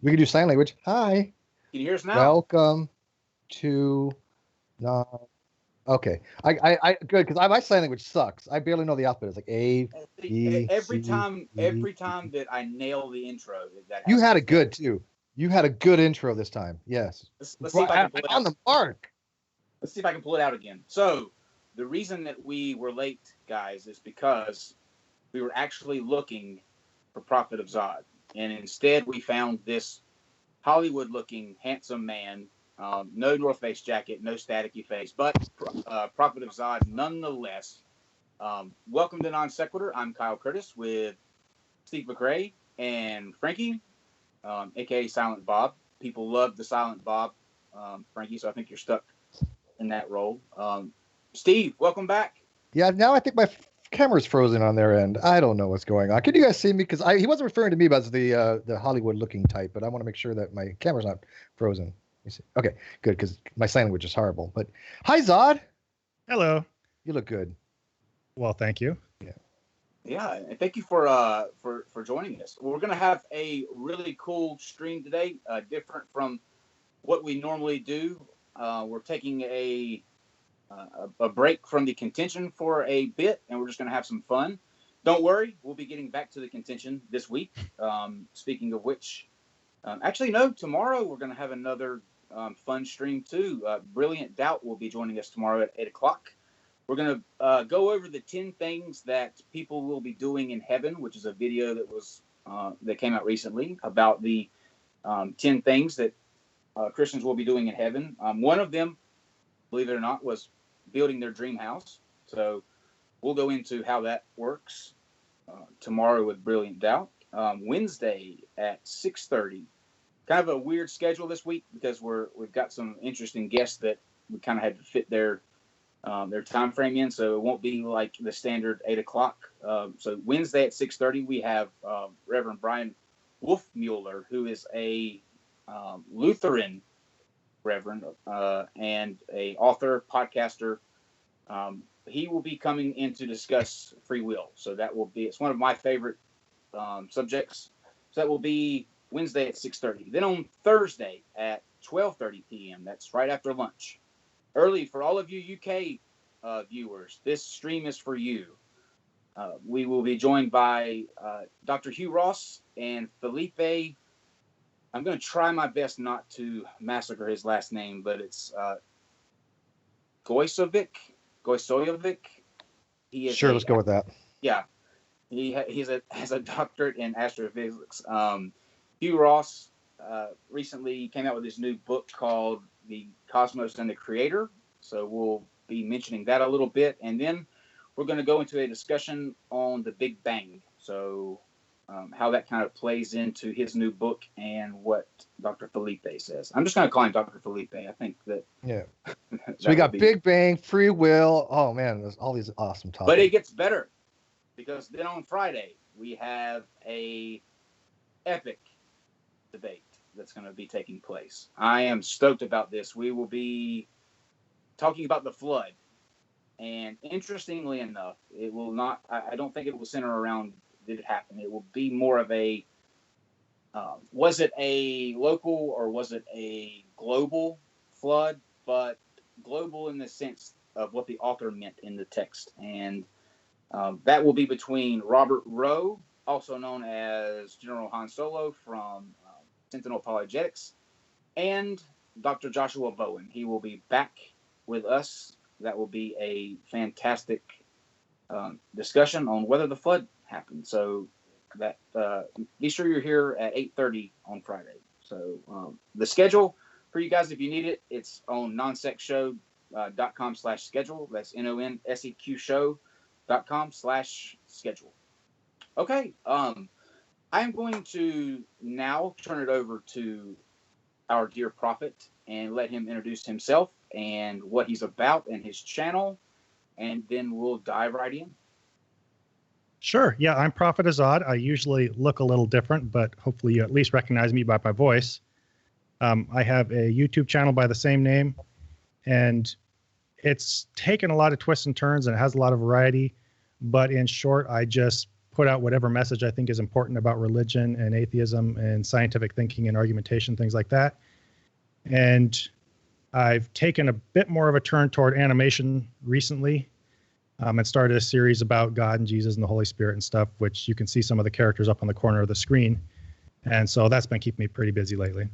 We can do sign language. Hi. Can you hear us now? Welcome to. Okay. I good because my sign language sucks. I barely know the alphabet. It's like A, B, every C, time E. that I nail the intro, that You happens. had a good too. You had a good intro this time. Yes. Let's see if I can pull it out. On the mark. Let's see if I can pull it out again. So the reason that we were late, guys, is because we were actually looking for Phrophet of Zod, and instead we found this Hollywood-looking handsome man. No North Face jacket, no staticky face, but Phrophet of Zod nonetheless. Welcome to NonSequitur. I'm Kyle Curtis with Steve McRae and Frankie, aka Silent Bob. People love the Silent Bob, Frankie, so I think you're stuck in that role. Steve, welcome back. Yeah, now I think my camera's frozen on their end. I don't know what's going on. Can you guys see me? Because he wasn't referring to me as the Hollywood-looking type, but I want to make sure that my camera's not frozen. You see? Okay, good, because my sign language is horrible. But hi, Zod. Hello. You look good. Well, thank you. Yeah, and thank you for joining us. We're going to have a really cool stream today, different from what we normally do. We're taking a break from the contention for a bit, and we're just going to have some fun. Don't worry, we'll be getting back to the contention this week. Speaking of which, actually, no, tomorrow we're going to have another fun stream too. Brilliant Doubt will be joining us tomorrow at 8 o'clock. We're going to go over the 10 things that people will be doing in heaven, which is a video that came out recently about the 10 things that Christians will be doing in heaven. One of them, believe it or not, was building their dream house. So we'll go into how that works tomorrow with Brilliant Doubt. Wednesday at 6:30. Kind of a weird schedule this week because we've got some interesting guests that we kind of had to fit their time frame in, so it won't be like the standard 8 o'clock. So Wednesday at 6:30, we have Reverend Brian Wolfmueller, who is a Lutheran reverend and a author, podcaster. He will be coming in to discuss free will. So it's one of my favorite subjects. So that will be Wednesday at 6:30. Then on Thursday at 12:30 p.m., that's right after lunch. Early for all of you UK viewers, this stream is for you. We will be joined by Dr. Hugh Ross and Felipe. I'm going to try my best not to massacre his last name, but it's Gojsovic. Sure, let's go with that. Yeah, he has a doctorate in astrophysics. Hugh Ross recently came out with his new book called The Cosmos and the Creator. So we'll be mentioning that a little bit. And then we're going to go into a discussion on the Big Bang. So how that kind of plays into his new book and what Dr. Felipe says. I'm just going to call him Dr. Felipe. I think that. Yeah. So we got Big Bang, free will. Oh, man, there's all these awesome topics. But it gets better because then on Friday we have a epic debate that's going to be taking place. I am stoked about this. We will be talking about the flood. And interestingly enough, it will not, I don't think it will center around did it happen. It will be more of a, was it a local or was it a global flood? But global in the sense of what the author meant in the text. And that will be between Robert Rowe, also known as General Han Solo from Sentinel Apologetics, and Dr. Joshua Bowen. He will be back with us. That will be a fantastic discussion on whether the flood happened. So that be sure you're here at 8:30 on Friday. So the schedule for you guys, if you need it, it's on nonsec.com/schedule. That's NONSEQ show.com/schedule. Okay. I am going to now turn it over to our dear prophet and let him introduce himself and what he's about and his channel, and then we'll dive right in. Sure. Yeah, I'm Phrophet of Zod. I usually look a little different, but hopefully you at least recognize me by my voice. I have a YouTube channel by the same name, and it's taken a lot of twists and turns, and it has a lot of variety. But in short, I just put out whatever message I think is important about religion and atheism and scientific thinking and argumentation, things like that. And I've taken a bit more of a turn toward animation recently, and started a series about God and Jesus and the Holy Spirit and stuff, which you can see some of the characters up on the corner of the screen. And so that's been keeping me pretty busy lately.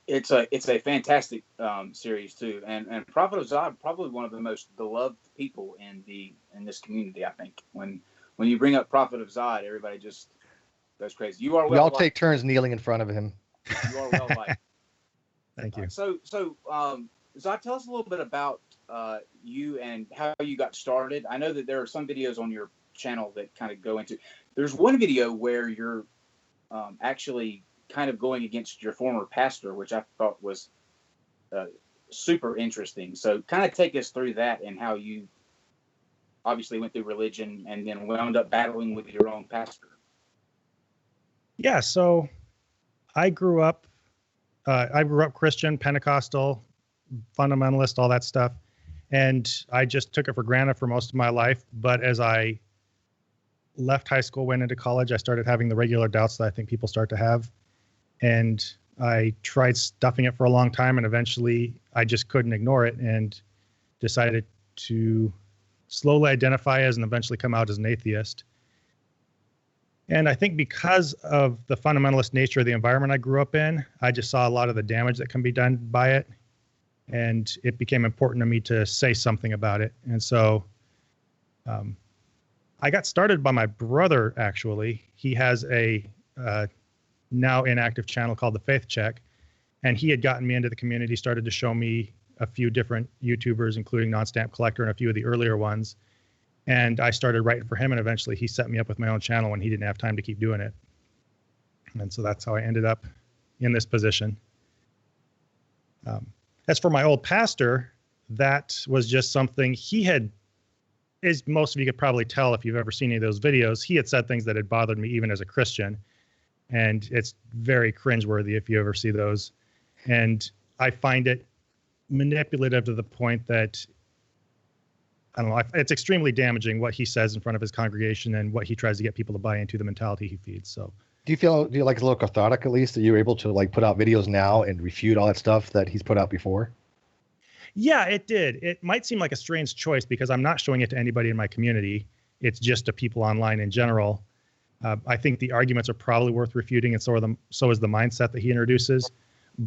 It's a fantastic series too, and Prophet of Zod, probably one of the most beloved people in this community. I think when you bring up Prophet of Zod, everybody just goes crazy. You are We all take turns kneeling in front of him. You are well liked. Thank you. So Zod, tell us a little bit about you and how you got started. I know that there are some videos on your channel that kind of go into. There's one video where you're actually kind of going against your former pastor, which I thought was super interesting. So kind of take us through that and how you obviously went through religion and then wound up battling with your own pastor. Yeah, so I grew up Christian, Pentecostal, fundamentalist, all that stuff. And I just took it for granted for most of my life. But as I left high school, went into college, I started having the regular doubts that I think people start to have. And I tried stuffing it for a long time, and eventually I just couldn't ignore it and decided to slowly identify as and eventually come out as an atheist. And I think because of the fundamentalist nature of the environment I grew up in, I just saw a lot of the damage that can be done by it. And it became important to me to say something about it. And so I got started by my brother, actually. He has a now inactive channel called The Faith Check. And he had gotten me into the community, started to show me a few different YouTubers, including Non-Stamp Collector and a few of the earlier ones. And I started writing for him, and eventually he set me up with my own channel when he didn't have time to keep doing it. And so that's how I ended up in this position. As for my old pastor, that was just something he had, as most of you could probably tell if you've ever seen any of those videos, he had said things that had bothered me even as a Christian. And it's very cringeworthy if you ever see those. And I find it manipulative to the point that, I don't know, it's extremely damaging what he says in front of his congregation and what he tries to get people to buy into, the mentality he feeds. So Do you like it's a little cathartic, at least, that you're able to like put out videos now and refute all that stuff that he's put out before? Yeah, it did. It might seem like a strange choice because I'm not showing it to anybody in my community. It's just to people online in general. I think the arguments are probably worth refuting, and so is the mindset that he introduces.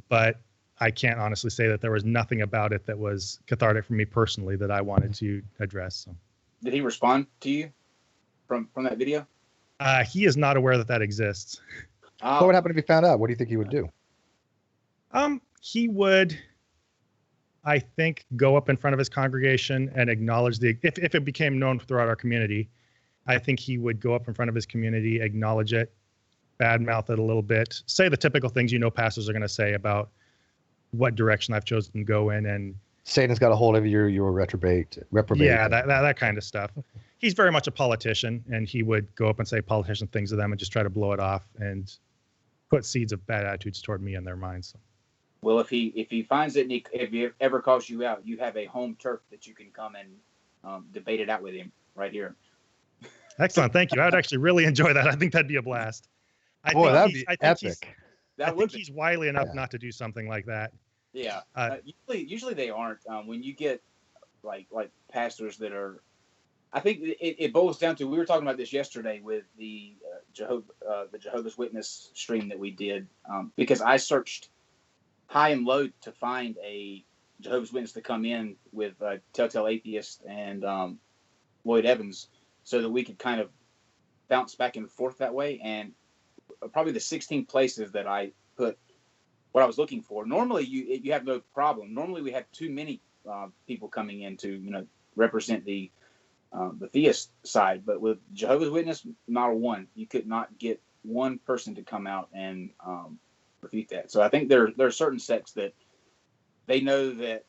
But I can't honestly say that there was nothing about it that was cathartic for me personally that I wanted to address. So. Did he respond to you from that video? He is not aware that exists. What would happen if he found out? What do you think he would do? He would, I think, go up in front of his congregation and acknowledge if it became known throughout our community, I think he would go up in front of his community, acknowledge it, badmouth it a little bit, say the typical things pastors are going to say about what direction I've chosen to go in, and Satan's got a hold of you, you're reprobate. Yeah, that kind of stuff. He's very much a politician, and he would go up and say politician things to them and just try to blow it off and put seeds of bad attitudes toward me in their minds. So. Well, if he finds it, and if he ever calls you out, you have a home turf that you can come and debate it out with him right here. Excellent, thank you. I would actually really enjoy that. I think that'd be a blast. That'd be epic. I think he's wily enough not to do something like that. Yeah, usually they aren't. When you get like pastors that are, I think it boils down to. We were talking about this yesterday with the Jehovah's Witness stream that we did, because I searched high and low to find a Jehovah's Witness to come in with Telltale Atheist and Lloyd Evans, so that we could kind of bounce back and forth that way. And probably the 16 places that I put what I was looking for. Normally, you have no problem. Normally, we have too many people coming in to represent the theist side. But with Jehovah's Witness, not a one. You could not get one person to come out and refute that. So I think there are certain sects that they know that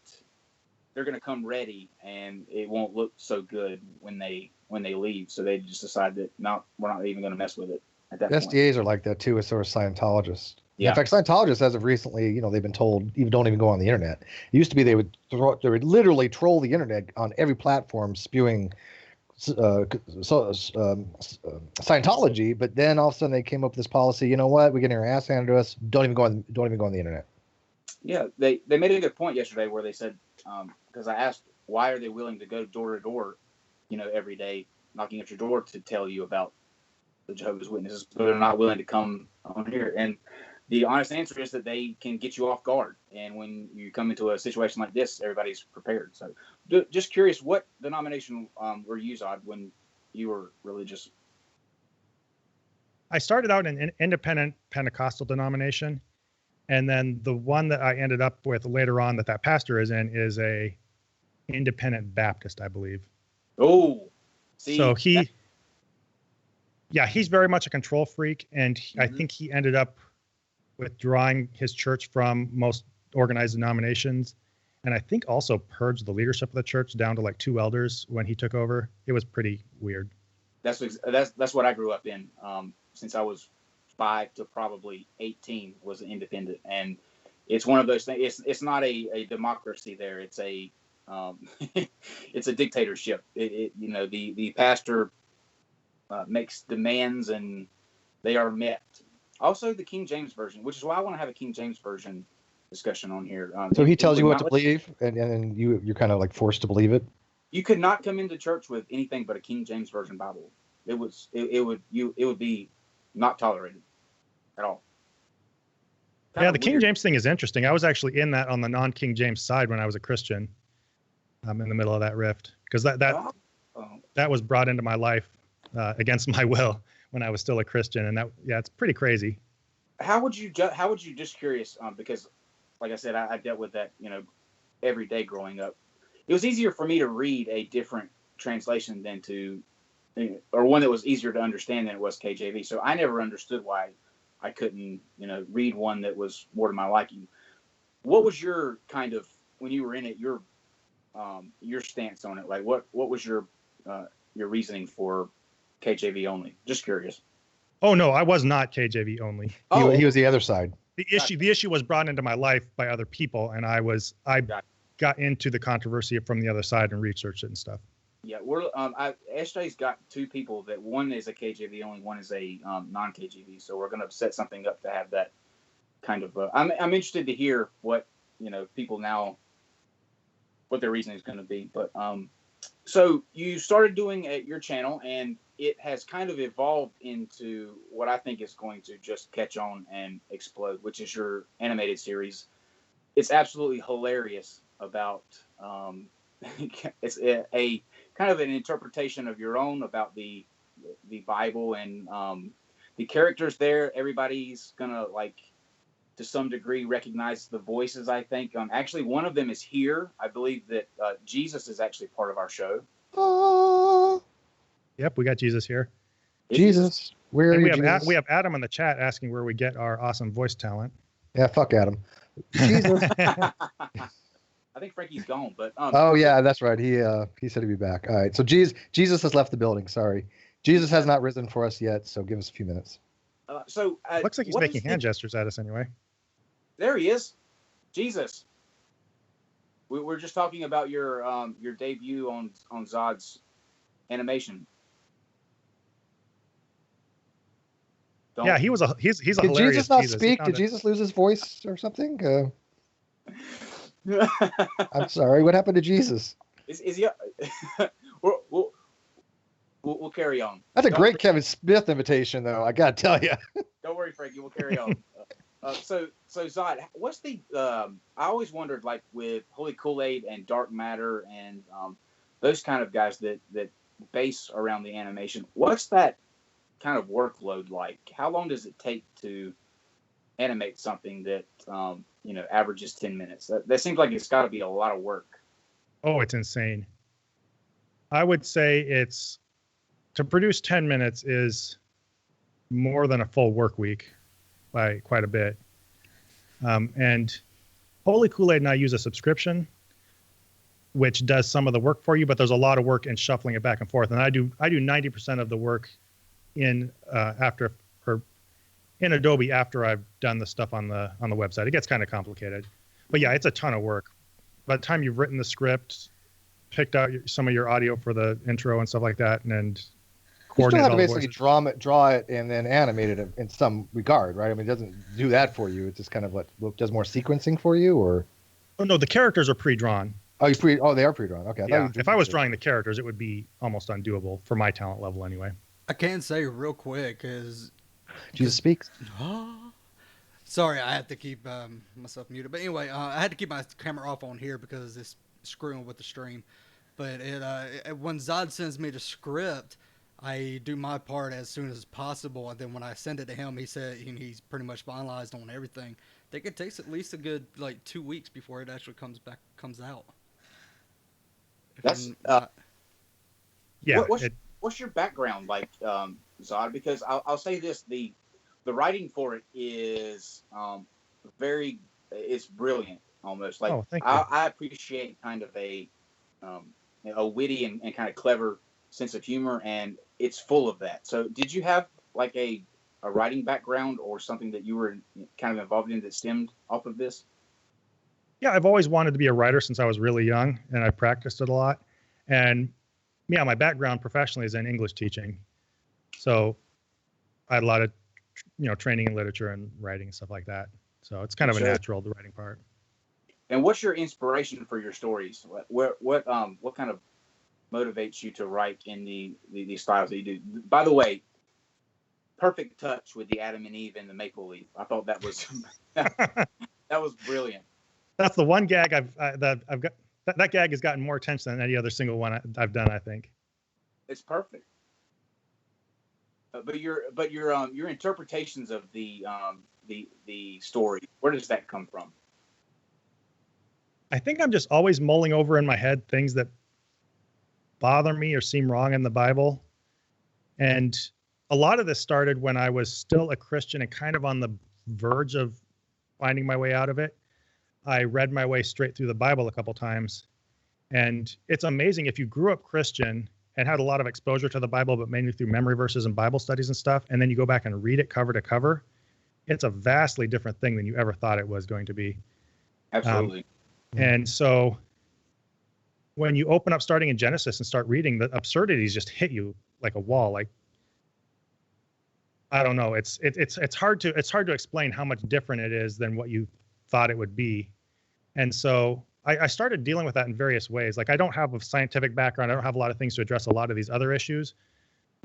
they're going to come ready, and it won't look so good when they leave. So they just decide that no, we're not even going to mess with it at that point. SDAs are like that too, as sort of Scientologists. Yeah. In fact, Scientologists, as of recently, they've been told don't even go on the internet. It used to be they would literally troll the internet on every platform, spewing Scientology, but then all of a sudden they came up with this policy. You know what? We're getting our ass handed to us. Don't even go on the internet. Yeah, they made a good point yesterday where they said, because I asked why are they willing to go door to door, every day knocking at your door to tell you about the Jehovah's Witnesses, but they're not willing to come on here. And the honest answer is that they can get you off guard. And when you come into a situation like this, everybody's prepared. So just curious, what denomination were you, Zod, when you were religious? I started out in an independent Pentecostal denomination. And then the one that I ended up with later on that pastor is in is a independent Baptist, I believe. Oh, see. So he's very much a control freak. And I think he ended up withdrawing his church from most organized denominations. And I think also purged the leadership of the church down to like 2 elders when he took over. It was pretty weird. That's what I grew up in. Since I was 5 to probably 18 was independent, and it's one of those things. It's not a democracy there. It's a it's a dictatorship. The pastor makes demands and they are met. Also, the King James version, which is why I want to have a King James version discussion on here. So he tells you what to believe, and you're kind of like forced to believe it. You could not come into church with anything but a King James version Bible. It would be not tolerated at all. Yeah, the King James thing is interesting. I was actually in that on the non-King James side when I was a Christian. I'm in the middle of that rift because that was brought into my life against my will when I was still a Christian, and it's pretty crazy. How would you just curious? Because, like I said, I dealt with that every day growing up. It was easier for me to read a different translation or one that was easier to understand than it was KJV. So I never understood why I couldn't, read one that was more to my liking. What was your kind of, when you were in it, your stance on it? Like what was your reasoning for KJV only? Just curious. Oh no, I was not KJV only. Oh, he was the other side. The issue was brought into my life by other people, and I got into the controversy from the other side and researched it and stuff. Yeah, SJ's got 2 people that one is a KJV only, one is a non-KJV. So we're going to set something up to have that kind of. I'm interested to hear what people now, what their reasoning is going to be. But so you started doing your channel, and it has kind of evolved into what I think is going to just catch on and explode, which is your animated series. It's absolutely hilarious about. It's a kind of an interpretation of your own about the Bible and the characters there. Everybody's gonna to some degree recognize the voices. I think actually one of them is here. I believe that Jesus is actually part of our show. Yep, we got Jesus here. Jesus, where are you? We have Adam in the chat asking where we get our awesome voice talent. Yeah, fuck Adam. Jesus. I think Frankie's gone, but oh yeah, that's right. He said he'd be back. All right. So Jesus has left the building. Sorry, Jesus has not risen for us yet. So give us a few minutes. Looks like he's making hand gestures at us anyway. There he is, Jesus. We're just talking about your debut on Zod's animation. Yeah, he's a Did hilarious Jesus not speak? Did Jesus lose his voice or something? I'm sorry. What happened to Jesus? Is he? We'll carry on. That's a great Kevin Smith invitation, though. I gotta tell you. Don't worry, Frankie. We'll carry on. So Zod, what's the? I always wondered, like with Holy Kool-Aid and Dark Matter and those kind of guys that base around the animation. What's that kind of workload like? How long does it take to animate something that averages 10 minutes? That seems like it's got to be a lot of work. Oh, it's insane. I would say to produce 10 minutes is more than a full work week by quite a bit. And Holy Kool-Aid and I use a subscription, which does some of the work for you, but there's a lot of work in shuffling it back and forth. And I do 90% of the work in Adobe after I've done the stuff on the website. It gets kind of complicated, but yeah, it's a ton of work. By the time you've written the script, picked out some of your audio for the intro and stuff like that, and You still coordinate have to all the basically voices. draw it, and then animate it in some regard, right? I mean, it doesn't do that for you. It's just kind of what does more sequencing for you, or Oh no, the characters are pre-drawn. they are pre-drawn. Okay, I thought Yeah, you if I was drawing the characters, it would be almost undoable for my talent level anyway. I can say real quick is Jesus speaks. sorry, I have to keep myself muted. But anyway, I had to keep my camera off on here because it's screwing with the stream. But when Zod sends me the script, I do my part as soon as possible, and then when I send it to him, he said he's pretty much finalized on everything. I think it takes at least a good 2 weeks before it actually comes out. That's Yeah, what's your background like, Zod? Because I'll say this: the writing for it is it's brilliant, almost like thank you. I appreciate kind of a witty and kind of clever sense of humor, and it's full of that. So, did you have like a writing background or something that you were kind of involved in that stemmed off of this? Yeah, I've always wanted to be a writer since I was really young, and I practiced it a lot. And yeah, my background professionally is in English teaching, so I had a lot of training in literature and writing and stuff like that. So it's kind of a natural, the writing part. And what's your inspiration for your stories? What kind of motivates you to write in the styles that you do? By the way, perfect touch with the Adam and Eve and the maple leaf. I thought that was that was brilliant. That's the one gag I've got. That gag has gotten more attention than any other single one I've done, I think. It's perfect. But your interpretations of the story, where does that come from? I think I'm just always mulling over in my head things that bother me or seem wrong in the Bible. And a lot of this started when I was still a Christian and kind of on the verge of finding my way out of it. I read my way straight through the Bible a couple times. And it's amazing if you grew up Christian and had a lot of exposure to the Bible, but mainly through memory verses and Bible studies and stuff, and then you go back and read it cover to cover, it's a vastly different thing than you ever thought it was going to be. Absolutely. And so when you open up starting in Genesis and start reading, the absurdities just hit you like a wall. Like, I don't know. It's hard to explain how much different it is than what you thought it would be. And so I started dealing with that in various ways. Like, I don't have a scientific background. I don't have a lot of things to address a lot of these other issues,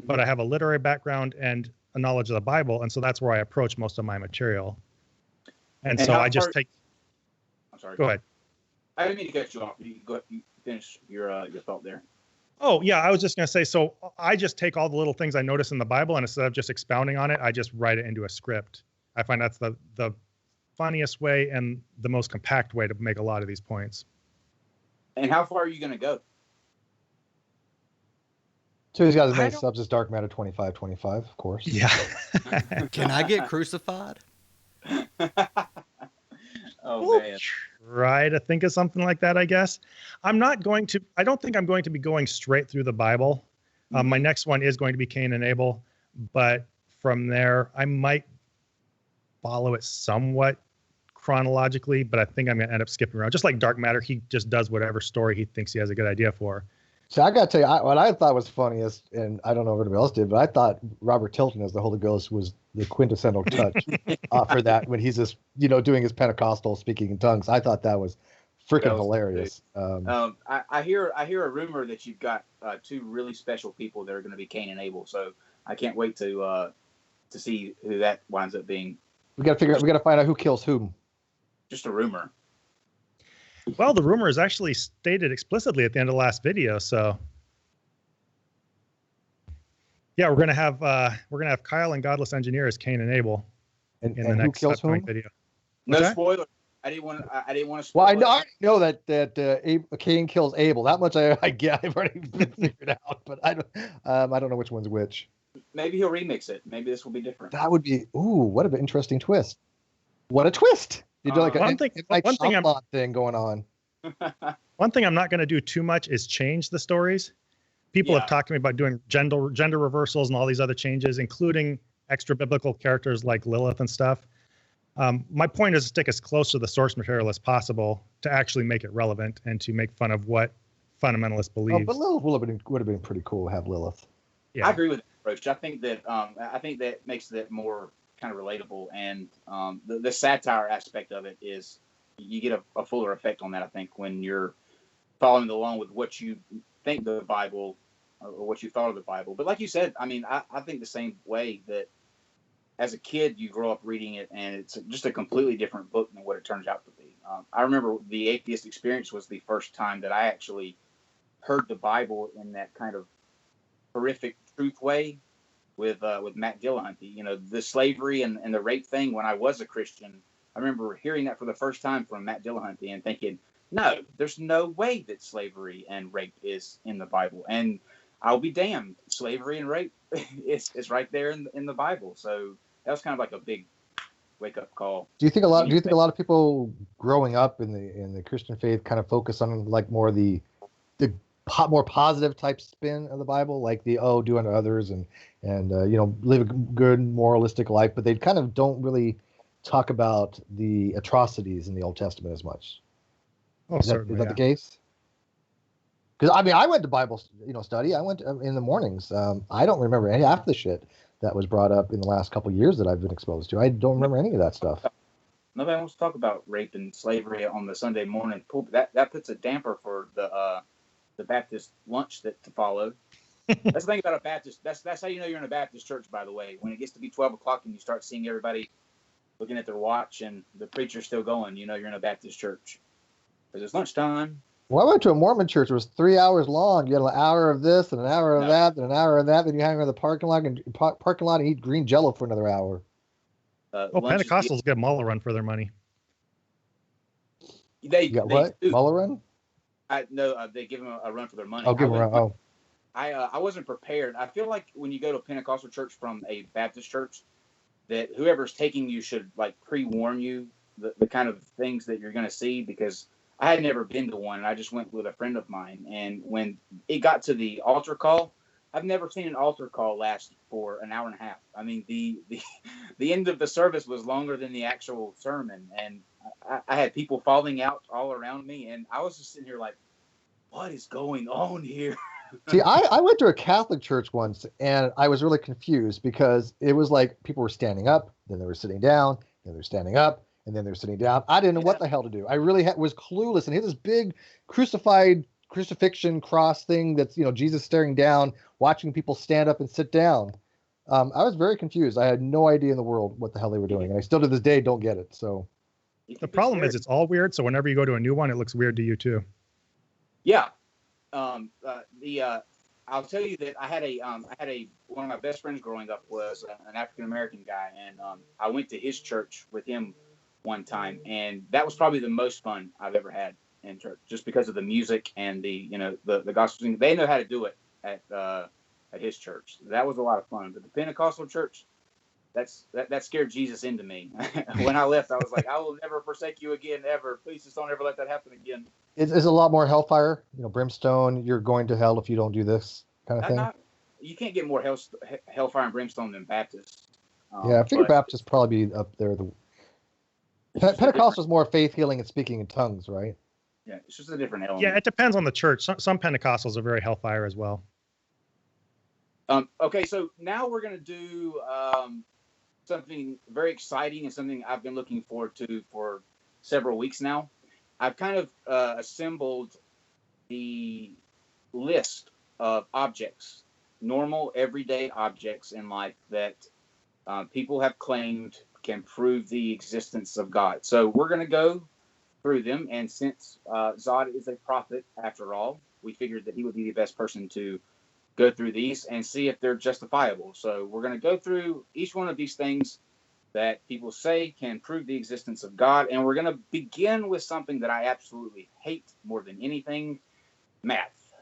but I have a literary background and a knowledge of the Bible. And so that's where I approach most of my material. And so I just take. I'm sorry. Go ahead. I didn't mean to cut you off. You finish your thought there. Oh, yeah. I was just going to say, so I just take all the little things I notice in the Bible, and instead of just expounding on it, I just write it into a script. I find that's the funniest way and the most compact way to make a lot of these points. And how far are you going to go? So he's got his main subs is Dark Matter 2525, of course. Yeah. Can I get crucified? Oh, man. Try to think of something like that, I guess. I don't think I'm going to be going straight through the Bible. My next one is going to be Cain and Abel, but from there, I might follow it somewhat chronologically, but I think I'm going to end up skipping around. Just like Dark Matter, he just does whatever story he thinks he has a good idea for. So I got to tell you, what I thought was funniest, and I don't know if anybody else did, but I thought Robert Tilton as the Holy Ghost was the quintessential touch for that when he's just, doing his Pentecostal speaking in tongues. I thought that was freaking hilarious. I hear a rumor that you've got two really special people that are going to be Cain and Abel. So I can't wait to see who that winds up being. We got to find out who kills whom. Just a rumor. Well, the rumor is actually stated explicitly at the end of the last video. So yeah, we're gonna have Kyle and Godless Engineer as Cain and Abel in the next upcoming video. No spoiler. I didn't want to spoil. Well, I know that Cain kills Abel. That much I get. I've already figured out, but I don't know which one's which. Maybe he'll remix it. Maybe this will be different. That would be what an interesting twist. What a twist! You do like one thing going on. One thing I'm not going to do too much is change the stories. People have talked to me about doing gender reversals and all these other changes, including extra biblical characters like Lilith and stuff. My point is to stick as close to the source material as possible to actually make it relevant and to make fun of what fundamentalist Oh, believes. but Lilith would have been pretty cool to have Lilith. Yeah. I agree with that approach. I think that makes it more kind of relatable, and the satire aspect of it is you get a fuller effect on that. I think when you're following along with what you think the Bible or what you thought of the Bible. But like you said, I mean, I think the same way that as a kid you grow up reading it, and it's just a completely different book than what it turns out to be. I remember the Atheist Experience was the first time that I actually heard the Bible in that kind of horrific truth way with Matt Dillahunty. You know, the slavery and the rape thing. When I was a Christian, I remember hearing that for the first time from Matt Dillahunty and thinking, no, there's no way that slavery and rape is in the Bible. And I'll be damned, slavery and rape is right there in the Bible. So that was kind of like a big wake up call. Do you think a lot of people growing up in the Christian faith kind of focus on like more the more positive type spin of the Bible, like the do unto others and live a good moralistic life, but they kind of don't really talk about the atrocities in the Old Testament as much? Oh, Is certainly. that the case? Because I mean, I went to Bible study. I went in the mornings. I don't remember any half the shit that was brought up in the last couple of years that I've been exposed to. I don't remember any of that stuff. Nobody wants to talk about rape and slavery on the Sunday morning. That puts a damper for the Baptist lunch to follow. That's the thing about a Baptist. That's how you know you're in a Baptist church, by the way. When it gets to be 12 o'clock and you start seeing everybody looking at their watch and the preacher's still going, you know you're in a Baptist church. Because it's lunchtime. Well, I went to a Mormon church. It was 3 hours long. You had an hour of this and an hour of that and an hour of that. Then you hang around the parking lot and eat green Jello for another hour. Pentecostals get Muller run for their money. They what? Muller run? No, they give them a run for their money. Give them a run. Oh. I wasn't prepared. I feel like when you go to a Pentecostal church from a Baptist church, that whoever's taking you should like pre-warn you the kind of things that you're going to see, because I had never been to one, and I just went with a friend of mine. And when it got to the altar call, I've never seen an altar call last for an hour and a half. I mean, the end of the service was longer than the actual sermon, and I had people falling out all around me, and I was just sitting here like, what is going on here? See, I went to a Catholic church once, and I was really confused because it was like people were standing up, then they were sitting down, then they were standing up, and then they were sitting down. I didn't know what the hell to do. I really was clueless, and he had this big crucifixion cross thing that's Jesus staring down, watching people stand up and sit down. I was very confused. I had no idea in the world what the hell they were doing, and I still to this day don't get it. So the problem is it's all weird. So whenever you go to a new one, it looks weird to you too. Yeah. I'll tell you that I had one of my best friends growing up was an African American guy, and I went to his church with him one time, and that was probably the most fun I've ever had in church, just because of the music and the gospel singing. They know how to do it at his church. That was a lot of fun. But the Pentecostal church, that scared Jesus into me. When I left, I was like, I will never forsake you again, ever. Please just don't ever let that happen again. It's a lot more hellfire, brimstone. You're going to hell if you don't do this kind of thing. You can't get more hellfire and brimstone than Baptist. Yeah, I figure Baptist probably be up there. Pentecostal is more faith healing and speaking in tongues, right? Yeah, it's just a different element. Yeah, it depends on the church. Some Pentecostals are very hellfire as well. Okay, so now we're going to do something very exciting and something I've been looking forward to for several weeks now. I've kind of assembled the list of objects, normal, everyday objects in life that people have claimed can prove the existence of God. So we're going to go through them, and since Zod is a prophet, after all, we figured that he would be the best person to go through these and see if they're justifiable. So we're going to go through each one of these things that people say can prove the existence of God, and we're going to begin with something that I absolutely hate more than anything: math.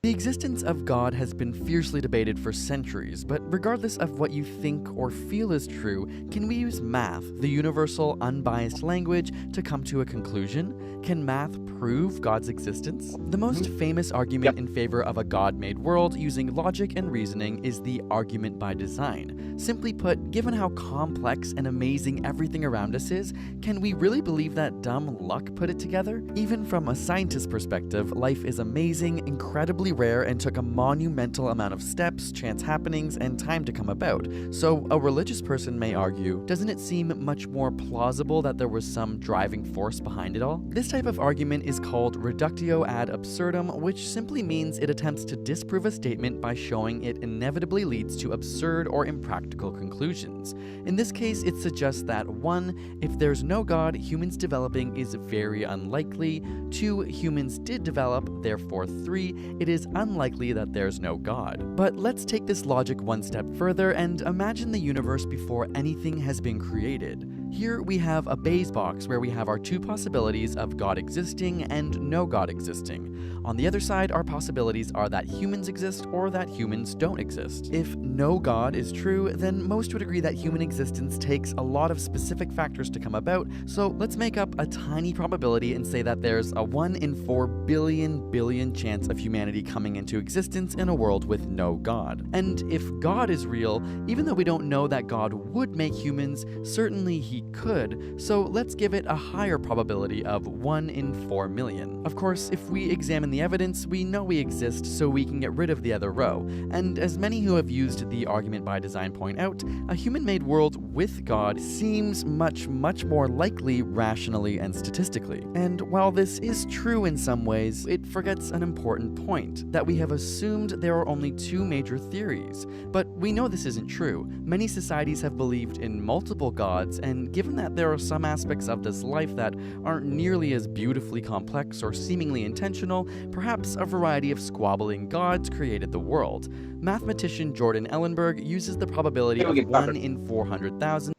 The existence of God has been fiercely debated for centuries, but regardless of what you think or feel is true, can we use math, the universal, unbiased language, to come to a conclusion? Can math prove God's existence? The most famous argument in favor of a God-made world using logic and reasoning is the argument by design. Simply put, given how complex and amazing everything around us is, can we really believe that dumb luck put it together? Even from a scientist's perspective, life is amazing, incredibly rare, and took a monumental amount of steps, chance happenings, and time to come about. So a religious person may argue, doesn't it seem much more plausible that there was some driving force behind it all? This type of argument is called reductio ad absurdum, which simply means it attempts to disprove a statement by showing it inevitably leads to absurd or impractical conclusions. In this case, it suggests that 1. If there's no God, humans developing is very unlikely. 2. Humans did develop, therefore 3. It is unlikely that there's no God. But let's take this logic one step further and imagine the universe before anything has been created. Here we have a Bayes box where we have our two possibilities of God existing and no God existing. On the other side, our possibilities are that humans exist or that humans don't exist. If no God is true, then most would agree that human existence takes a lot of specific factors to come about, so let's make up a tiny probability and say that there's a 1 in 4 billion chance of humanity coming into existence in a world with no God. And if God is real, even though we don't know that God would make humans, certainly he could, so let's give it a higher probability of 1 in 4 million. Of course, if we examine the evidence, we know we exist, so we can get rid of the other row. And as many who have used the argument by design point out, a human-made world with God seems much more likely rationally and statistically. And while this is true in some ways, it forgets an important point, that we have assumed there are only two major theories. But we know this isn't true. Many societies have believed in multiple gods, and given that there are some aspects of this life that aren't nearly as beautifully complex or seemingly intentional, perhaps a variety of squabbling gods created the world. Mathematician Jordan Ellenberg uses the probability of 1 in 400,000.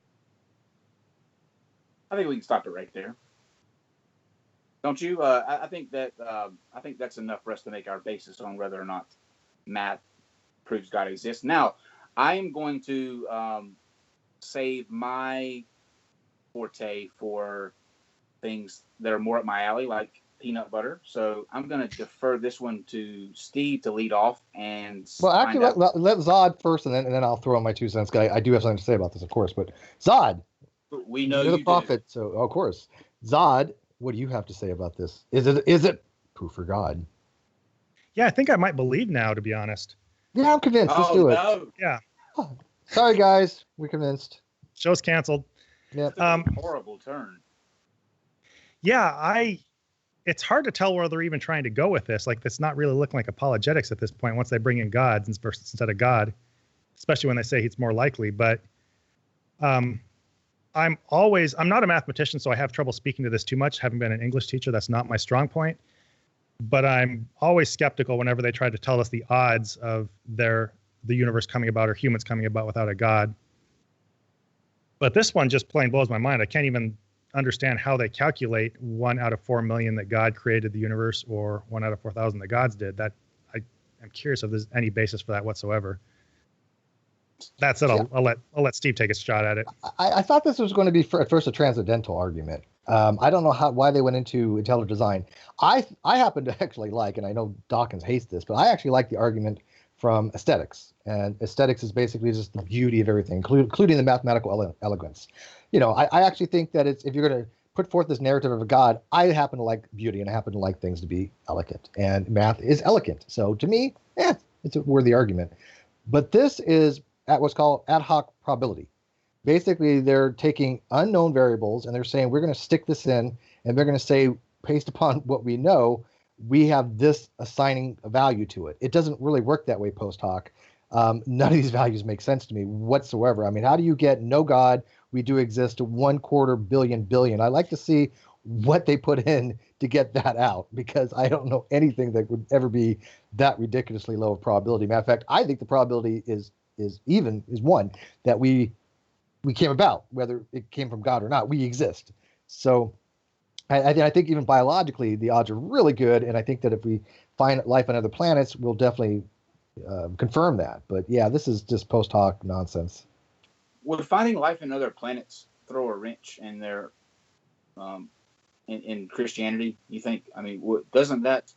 I think we can stop it right there. Don't you? I think that's enough for us to make our basis on whether or not math proves God exists. Now, I am going to save my forte for things that are more up my alley, like peanut butter. So I'm going to defer this one to Steve to lead off. And well, actually, let Zod first, and then I'll throw in my 2 cents. I do have something to say about this, of course. But Zod, we know you're the prophet, so of course, Zod, what do you have to say about this? Is it proof for God? Yeah, I think I might believe now, to be honest. Yeah, I'm convinced. Let's do it. No. Yeah. Oh, sorry, guys, we're convinced. Show's canceled. Yeah. Horrible turn. Yeah, it's hard to tell where they're even trying to go with this. Like, it's not really looking like apologetics at this point once they bring in God instead of God, especially when they say he's more likely. But I'm not a mathematician, so I have trouble speaking to this too much. Haven't been an English teacher. That's not my strong point. But I'm always skeptical whenever they try to tell us the odds of the universe coming about or humans coming about without a God. But this one just plain blows my mind. I can't even understand how they calculate 1 out of 4 million that God created the universe, or 1 out of 4,000 that gods did. That I'm curious if there's any basis for that whatsoever. That's it. I'll let Steve take a shot at it. I thought this was going to be at first a transcendental argument. I don't know why they went into intelligent design. I happen to actually like, and I know Dawkins hates this, but I actually like the argument from aesthetics. And aesthetics is basically just the beauty of everything, including the mathematical elegance. I actually think that if you're going to put forth this narrative of a God, I happen to like beauty, and I happen to like things to be elegant, and math is elegant. So to me, it's a worthy argument. But this is at what's called ad hoc probability. Basically, they're taking unknown variables and they're saying, we're going to stick this in, and they're going to say, based upon what we know, we have this assigning a value to it. It doesn't really work that way post hoc. None of these values make sense to me whatsoever. I mean, how do you get no God, we do exist, to 1/4 billion? I'd like to see what they put in to get that out, because I don't know anything that would ever be that ridiculously low of probability. Matter of fact, I think the probability is 1 that we came about, whether it came from God or not. We exist. So I think even biologically, the odds are really good, and I think that if we find life on other planets, we'll definitely confirm that. But yeah, this is just post hoc nonsense. Would finding life in other planets throw a wrench in their in Christianity? You think? I mean, doesn't that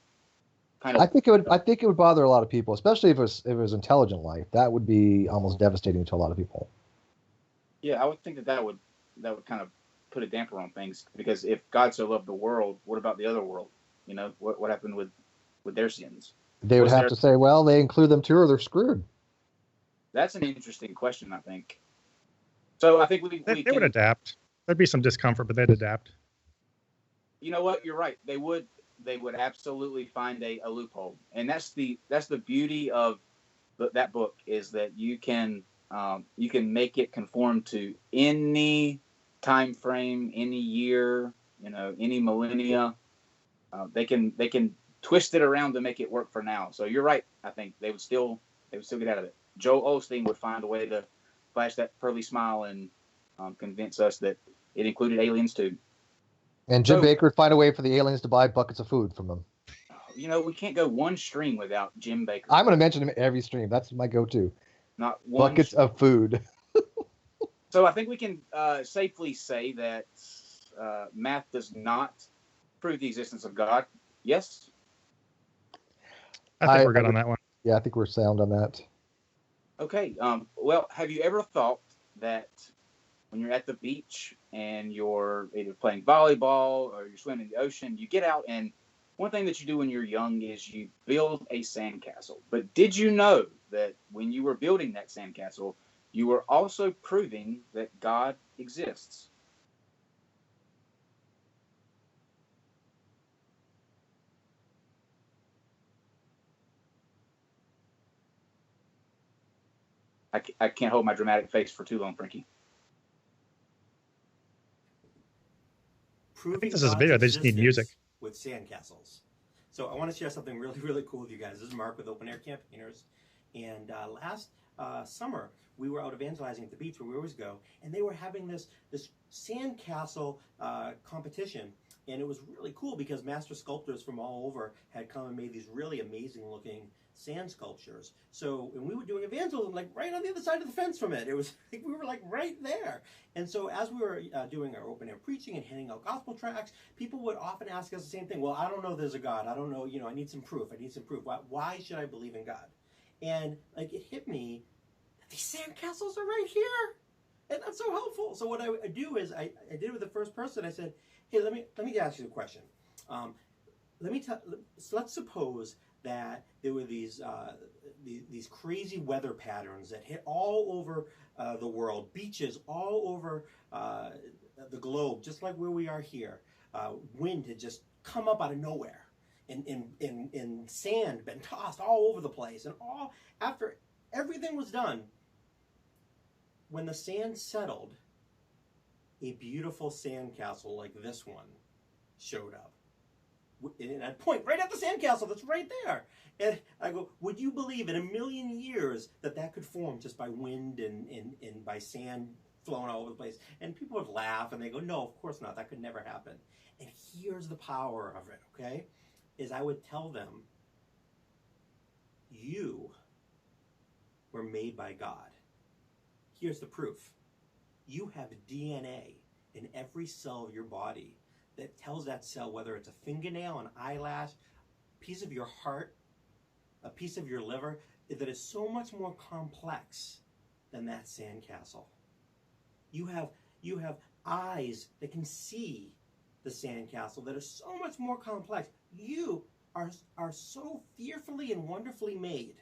kind of? I think it would. I think it would bother a lot of people, especially if it was intelligent life. That would be almost devastating to a lot of people. Yeah, I would think that would kind of put a damper on things, because if God so loved the world, what about the other world? You know, what happened with their sins? They would have to say, well, they include them too, or they're screwed. That's an interesting question, I think. So I think they would adapt. There'd be some discomfort, but they'd adapt. You know what? You're right. They would absolutely find a loophole, and that's the beauty of that book, is that you can make it conform to any time frame, any year, any millennia. They can twist it around to make it work for now. So you're right. I think they would still get out of it. Joel Osteen would find a way to flash that pearly smile and convince us that it included aliens too. And Jim Baker would find a way for the aliens to buy buckets of food from them. We can't go one stream without Jim Baker. I'm going to mention him every stream. That's my go-to. Not one buckets of food. So I think we can safely say that math does not prove the existence of God. Yes? I think we're good on that one. Yeah, I think we're sound on that. Okay. Well, have you ever thought that when you're at the beach and you're either playing volleyball or you're swimming in the ocean, you get out, and one thing that you do when you're young is you build a sandcastle. But did you know that when you were building that sandcastle, you were also proving that God exists? I can't hold my dramatic face for too long, Frankie. I think this is a video. They just need music. With sandcastles. So I want to share something really, really cool with you guys. This is Mark with Open Air Campaigners. And last summer, we were out evangelizing at the beach where we always go, and they were having this sandcastle competition. And it was really cool because master sculptors from all over had come and made these really amazing looking sand sculptures. So, and we were doing evangelism like right on the other side of the fence from it. It was like we were like right there. And so as we were doing our open air preaching and handing out gospel tracts, people would often ask us the same thing. Well, I don't know if there's a God. I don't know, I need some proof. I need some proof. Why should I believe in God? And like it hit me that these sandcastles are right here. And that's so helpful. So what I do is I did with the first person. I said, hey, let me ask you a question. Let's suppose that there were these crazy weather patterns that hit all over the world, beaches all over the globe, just like where we are here. Wind had just come up out of nowhere, and sand been tossed all over the place, and all after everything was done, when the sand settled, a beautiful sandcastle like this one showed up. And I'd point right at the sandcastle that's right there. And I go, would you believe in a million years that could form just by wind and by sand flowing all over the place? And people would laugh and they go, no, of course not. That could never happen. And here's the power of it, okay? Is I would tell them, you were made by God. Here's the proof. You have DNA in every cell of your body that tells that cell, whether it's a fingernail, an eyelash, a piece of your heart, a piece of your liver, that is so much more complex than that sandcastle. You have eyes that can see the sandcastle that are so much more complex. You are so fearfully and wonderfully made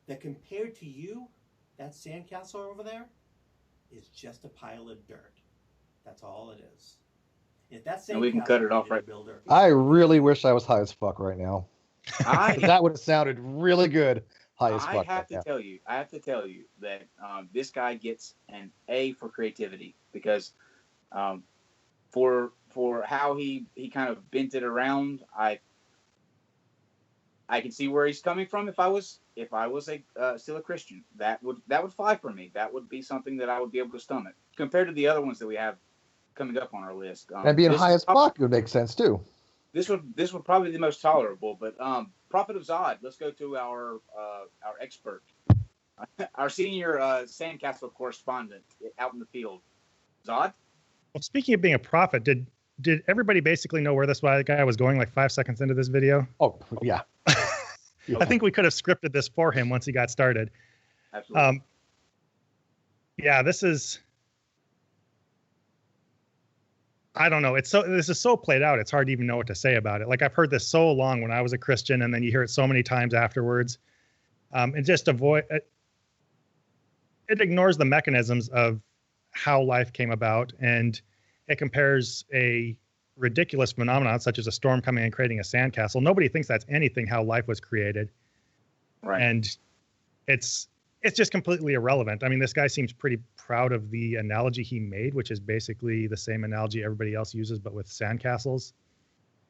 that compared to you, that sandcastle over there is just a pile of dirt. That's all it is. And we can cut it off right. Builder. I really wish I was high as fuck right now. That would have sounded really good. High as fuck. I have to tell you that this guy gets an A for creativity, because for how he kind of bent it around, I can see where he's coming from. If I was still a Christian, that would fly for me. That would be something that I would be able to stomach. Compared to the other ones that we have, coming up on our list. And being this high is as fuck would make sense too. This would probably be the most tolerable. But Prophet of Zod. Let's go to our expert, our senior Sandcastle correspondent out in the field. Zod. Well, speaking of being a prophet, did everybody basically know where this guy was going like 5 seconds into this video? Oh, yeah. I think we could have scripted this for him once he got started. Absolutely. Yeah, this is, I don't know. This is so played out. It's hard to even know what to say about it. Like, I've heard this so long when I was a Christian, and then you hear it so many times afterwards. And just it ignores the mechanisms of how life came about, and it compares a ridiculous phenomenon such as a storm coming and creating a sandcastle. Nobody thinks that's anything how life was created. Right. And it's just completely irrelevant. I mean, this guy seems pretty proud of the analogy he made, which is basically the same analogy everybody else uses, but with sandcastles.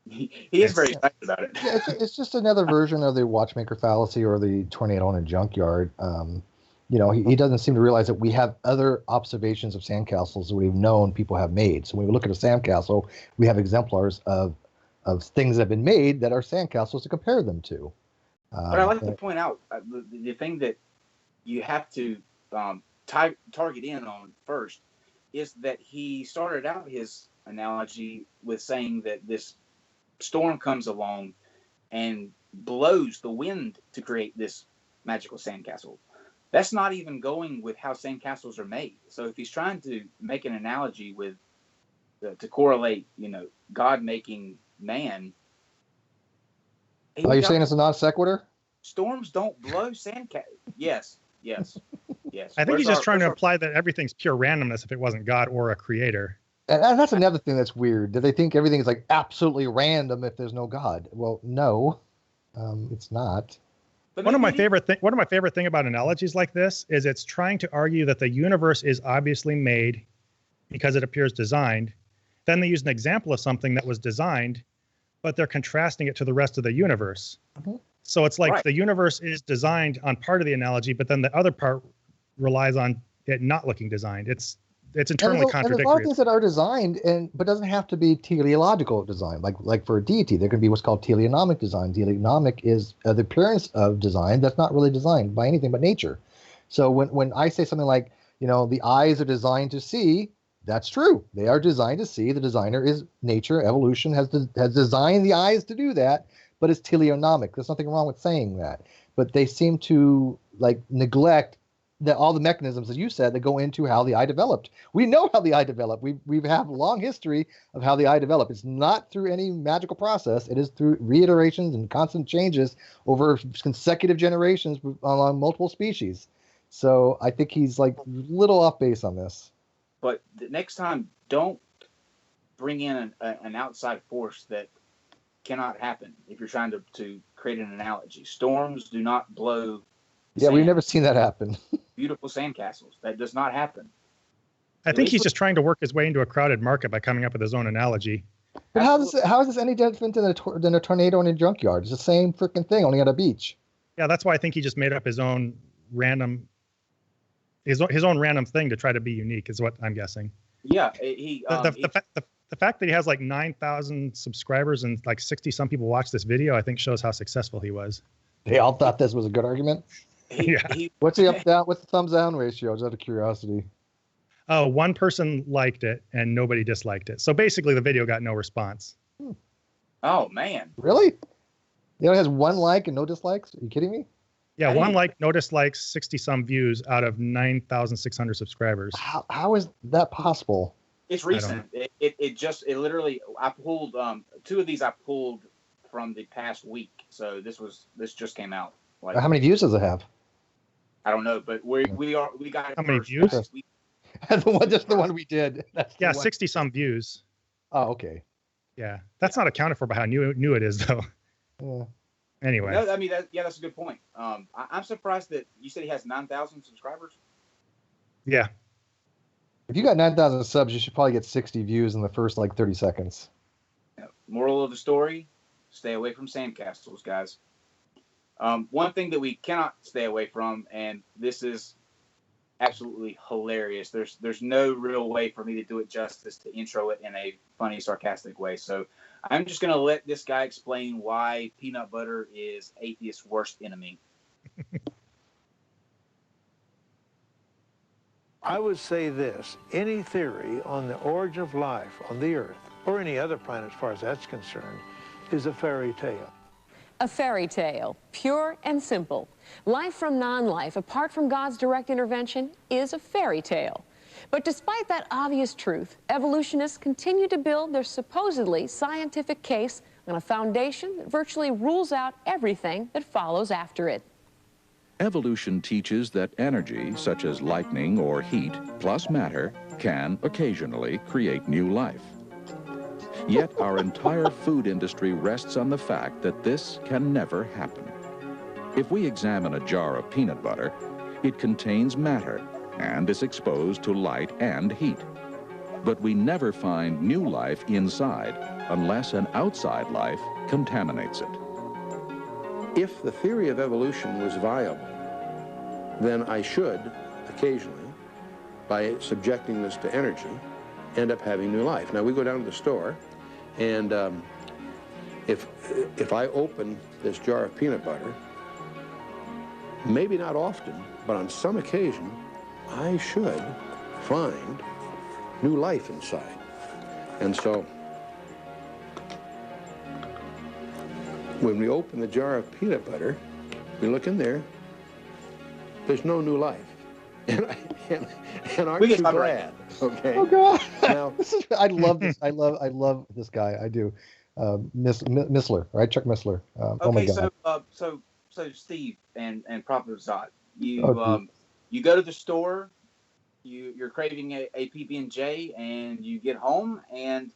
He is very excited about it. Yeah, it's just another version of the watchmaker fallacy or the tornado in a junkyard. He doesn't seem to realize that we have other observations of sandcastles that we've known people have made. So when we look at a sandcastle, we have exemplars of things that have been made that are sandcastles to compare them to. But I like to point out the thing that you have to target in on first is that he started out his analogy with saying that this storm comes along and blows the wind to create this magical sandcastle. That's not even going with how sandcastles are made. So if he's trying to make an analogy with to correlate, God making man. Are you saying it's a non-sequitur? Storms don't blow sandcastles. Yes. I think he's just trying to imply that everything's pure randomness if it wasn't God or a creator. And that's another thing that's weird. Do they think everything is like absolutely random if there's no God? Well, no, it's not. One of my favorite thing about analogies like this is it's trying to argue that the universe is obviously made because it appears designed. Then they use an example of something that was designed, but they're contrasting it to the rest of the universe. Mm-hmm. So it's like The universe is designed on part of the analogy, but then the other part relies on it not looking designed. It's internally contradictory. And there's a lot of things that are designed, but doesn't have to be teleological design. Like for a deity, there can be what's called teleonomic design. Teleonomic is the appearance of design that's not really designed by anything but nature. So when I say something like, the eyes are designed to see, that's true. They are designed to see. The designer is nature. Evolution has designed the eyes to do that, but it's teleonomic. There's nothing wrong with saying that. But they seem to neglect all the mechanisms that you said that go into how the eye developed. We know how the eye developed. We have a long history of how the eye developed. It's not through any magical process. It is through reiterations and constant changes over consecutive generations along multiple species. So I think he's a little off base on this. But the next time, don't bring in an outside force that cannot happen if you're trying to create an analogy. Storms do not blow. Yeah, we've never seen that happen. Beautiful sandcastles. That does not happen. I think he's just trying to work his way into a crowded market by coming up with his own analogy. But how is this any different than a tornado in a junkyard? It's the same freaking thing, only at a beach. Yeah, that's why I think he just made up his own random thing to try to be unique, is what I'm guessing. Yeah, the fact that he has 9,000 subscribers and 60 some people watch this video, I think shows how successful he was. They all thought this was a good argument. What's the up down? What's the thumbs down ratio? Just out of curiosity. Oh, one person liked it and nobody disliked it. So basically, the video got no response. Oh man! Really? It only has one like and no dislikes? Are you kidding me? Yeah, one like, no dislikes, 60 some views out of 9,600 subscribers. How is that possible? It's recent. It literally. I pulled 2 of these. I pulled from the past week. So this just came out. How many views does it have? I don't know, but we got it. How many views? Just the one we did. 60 some views. Oh, okay. Yeah, that's not accounted for by how new it is, though. Yeah. Anyway. No, I mean, that's a good point. I'm surprised that you said he has 9,000 subscribers. Yeah. If you got 9,000 subs, you should probably get 60 views in the first 30 seconds. Moral of the story: stay away from sandcastles, guys. One thing that we cannot stay away from, and this is absolutely hilarious. There's no real way for me to do it justice to intro it in a funny, sarcastic way. So I'm just going to let this guy explain why peanut butter is atheist's worst enemy. I would say this: any theory on the origin of life on the Earth or any other planet, as far as that's concerned, is a fairy tale. A fairy tale, pure and simple. Life from non-life, apart from God's direct intervention, is a fairy tale. But despite that obvious truth, evolutionists continue to build their supposedly scientific case on a foundation that virtually rules out everything that follows after it. Evolution teaches that energy, such as lightning or heat, plus matter, can occasionally create new life. Yet our entire food industry rests on the fact that this can never happen. If we examine a jar of peanut butter, it contains matter and is exposed to light and heat. But we never find new life inside unless an outside life contaminates it. If the theory of evolution was viable, then I should occasionally, by subjecting this to energy, end up having new life. Now we go down to the store, and if I open this jar of peanut butter, maybe not often, but on some occasion, I should find new life inside. And so when we open the jar of peanut butter, we look in there, there's no new life. And aren't you glad? Okay. Oh God! Now, I love this. I love this guy. I do. Missler, right? Chuck Missler. Oh my God. So Steve and Prophet of Zod, you go to the store, you're craving a PB&J, and you get home and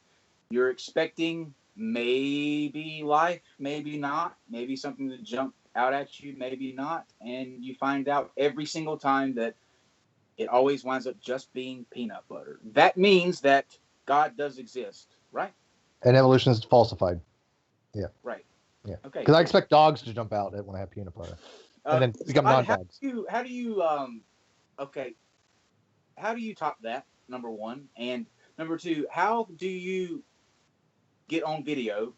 you're expecting maybe life, maybe not, maybe something to jump out at you, maybe not, and you find out every single time that it always winds up just being peanut butter. That means that God does exist, right? And evolution is falsified. Yeah. Right. Yeah. Okay. Because I expect dogs to jump out when I have peanut butter, and then become non-dogs. How do you top that? Number one, and number two, how do you get on video,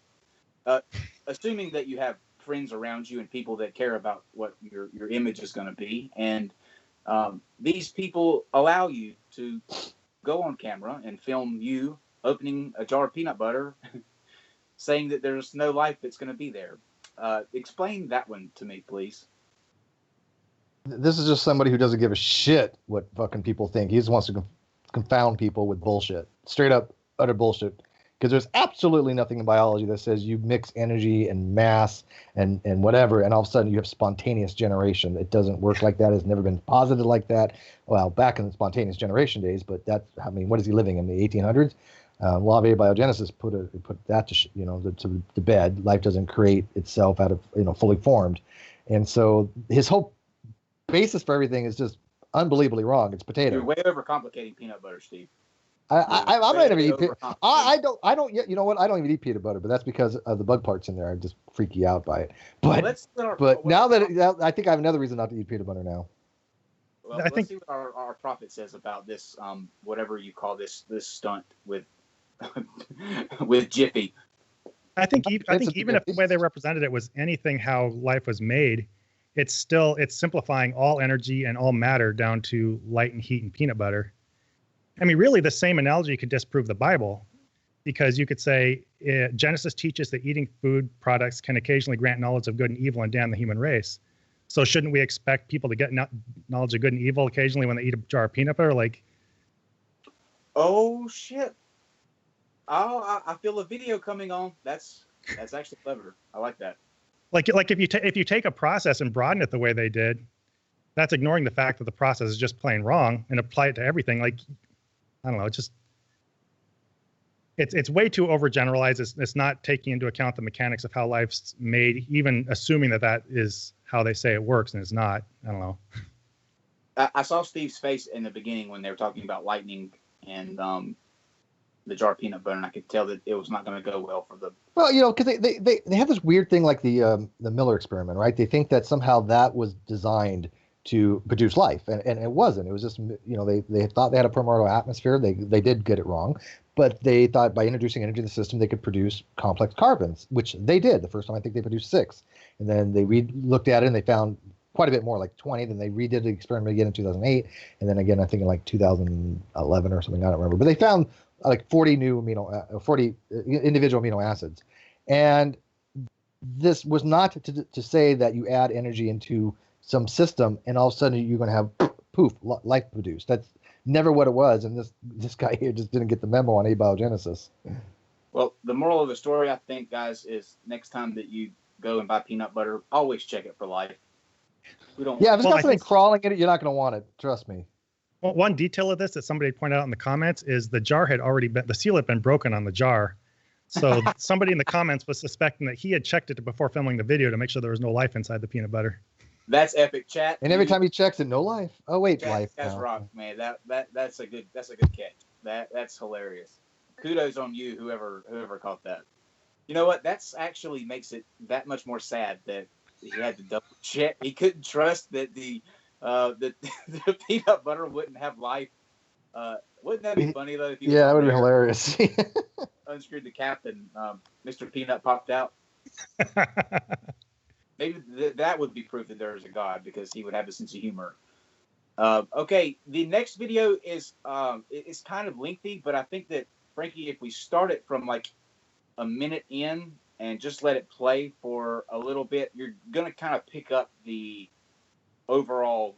assuming that you have friends around you and people that care about what your image is going to be, and these people allow you to go on camera and film you opening a jar of peanut butter, saying that there's no life that's going to be there. Explain that one to me, please. This is just somebody who doesn't give a shit what fucking people think. He just wants to confound people with bullshit. Straight up, utter bullshit. Because there's absolutely nothing in biology that says you mix energy and mass and whatever, and all of a sudden you have spontaneous generation. It doesn't work like that. It's never been posited like that. Well, back in the spontaneous generation days, but that's, I mean, what is he living in, the 1800s? Law of abiogenesis put that to bed. Life doesn't create itself out of, fully formed. And so his whole basis for everything is just unbelievably wrong. It's potato. You're way overcomplicating peanut butter, Steve. I'm not even eat peanut. I don't yet. You know what? I don't even eat peanut butter, but that's because of the bug parts in there. I'm just freaky out by it. But now that I think I have another reason not to eat peanut butter now. Well, let's see what our prophet says about this. Whatever you call this stunt with with Jiffy. I think even if the way they represented it was anything how life was made, it's simplifying all energy and all matter down to light and heat and peanut butter. I mean, really, the same analogy could disprove the Bible, because you could say Genesis teaches that eating food products can occasionally grant knowledge of good and evil and damn the human race. So shouldn't we expect people to get knowledge of good and evil occasionally when they eat a jar of peanut butter? Like, oh shit! Oh, I feel a video coming on. That's actually clever. I like that. Like if you take a process and broaden it the way they did, that's ignoring the fact that the process is just plain wrong, and apply it to everything. Like, I don't know. It's way too overgeneralized. It's not taking into account the mechanics of how life's made, even assuming that is how they say it works, and it's not. I don't know. I saw Steve's face in the beginning when they were talking about lightning and the jar of peanut butter, and I could tell that it was not going to go well for the. Well, because they have this weird thing like the Miller experiment, right? They think that somehow that was designed to produce life, and it wasn't. It was just, they thought they had a primordial atmosphere. They did get it wrong, but they thought by introducing energy to the system they could produce complex carbons, which they did. The first time I think they produced 6, and then they looked at it and they found quite a bit more, like 20. Then they redid the experiment again in 2008, and then again I think in like 2011 or something. I don't remember, but they found like 40 individual amino acids, and this was not to say that you add energy into some system and all of a sudden you're going to have poof, life produced. That's never what it was, and this guy here just didn't get the memo on abiogenesis. Well, the moral of the story, I think, guys, is next time that you go and buy peanut butter, always check it for life. We don't. Yeah, if it's got something crawling in it, you're not going to want it. Trust me. Well, one detail of this that somebody pointed out in the comments is the jar had already been, the seal had been broken on the jar. So somebody in the comments was suspecting that he had checked it before filming the video to make sure there was no life inside the peanut butter. That's epic, chat. And every time he checks it, no life. Oh wait, chat, life. That's now. rock, man. That's a good catch. That's hilarious. Kudos on you, whoever caught that. You know what? That's actually makes it that much more sad that he had to double check. He couldn't trust that the peanut butter wouldn't have life. Wouldn't that be funny though? If yeah, that would be hilarious. Unscrewed the cap and Mr. Peanut popped out. Maybe that would be proof that there is a God, because he would have a sense of humor. Okay, the next video is it's kind of lengthy, but I think that, Frankie, if we start it from like a minute in and just let it play for a little bit, you're going to kind of pick up the overall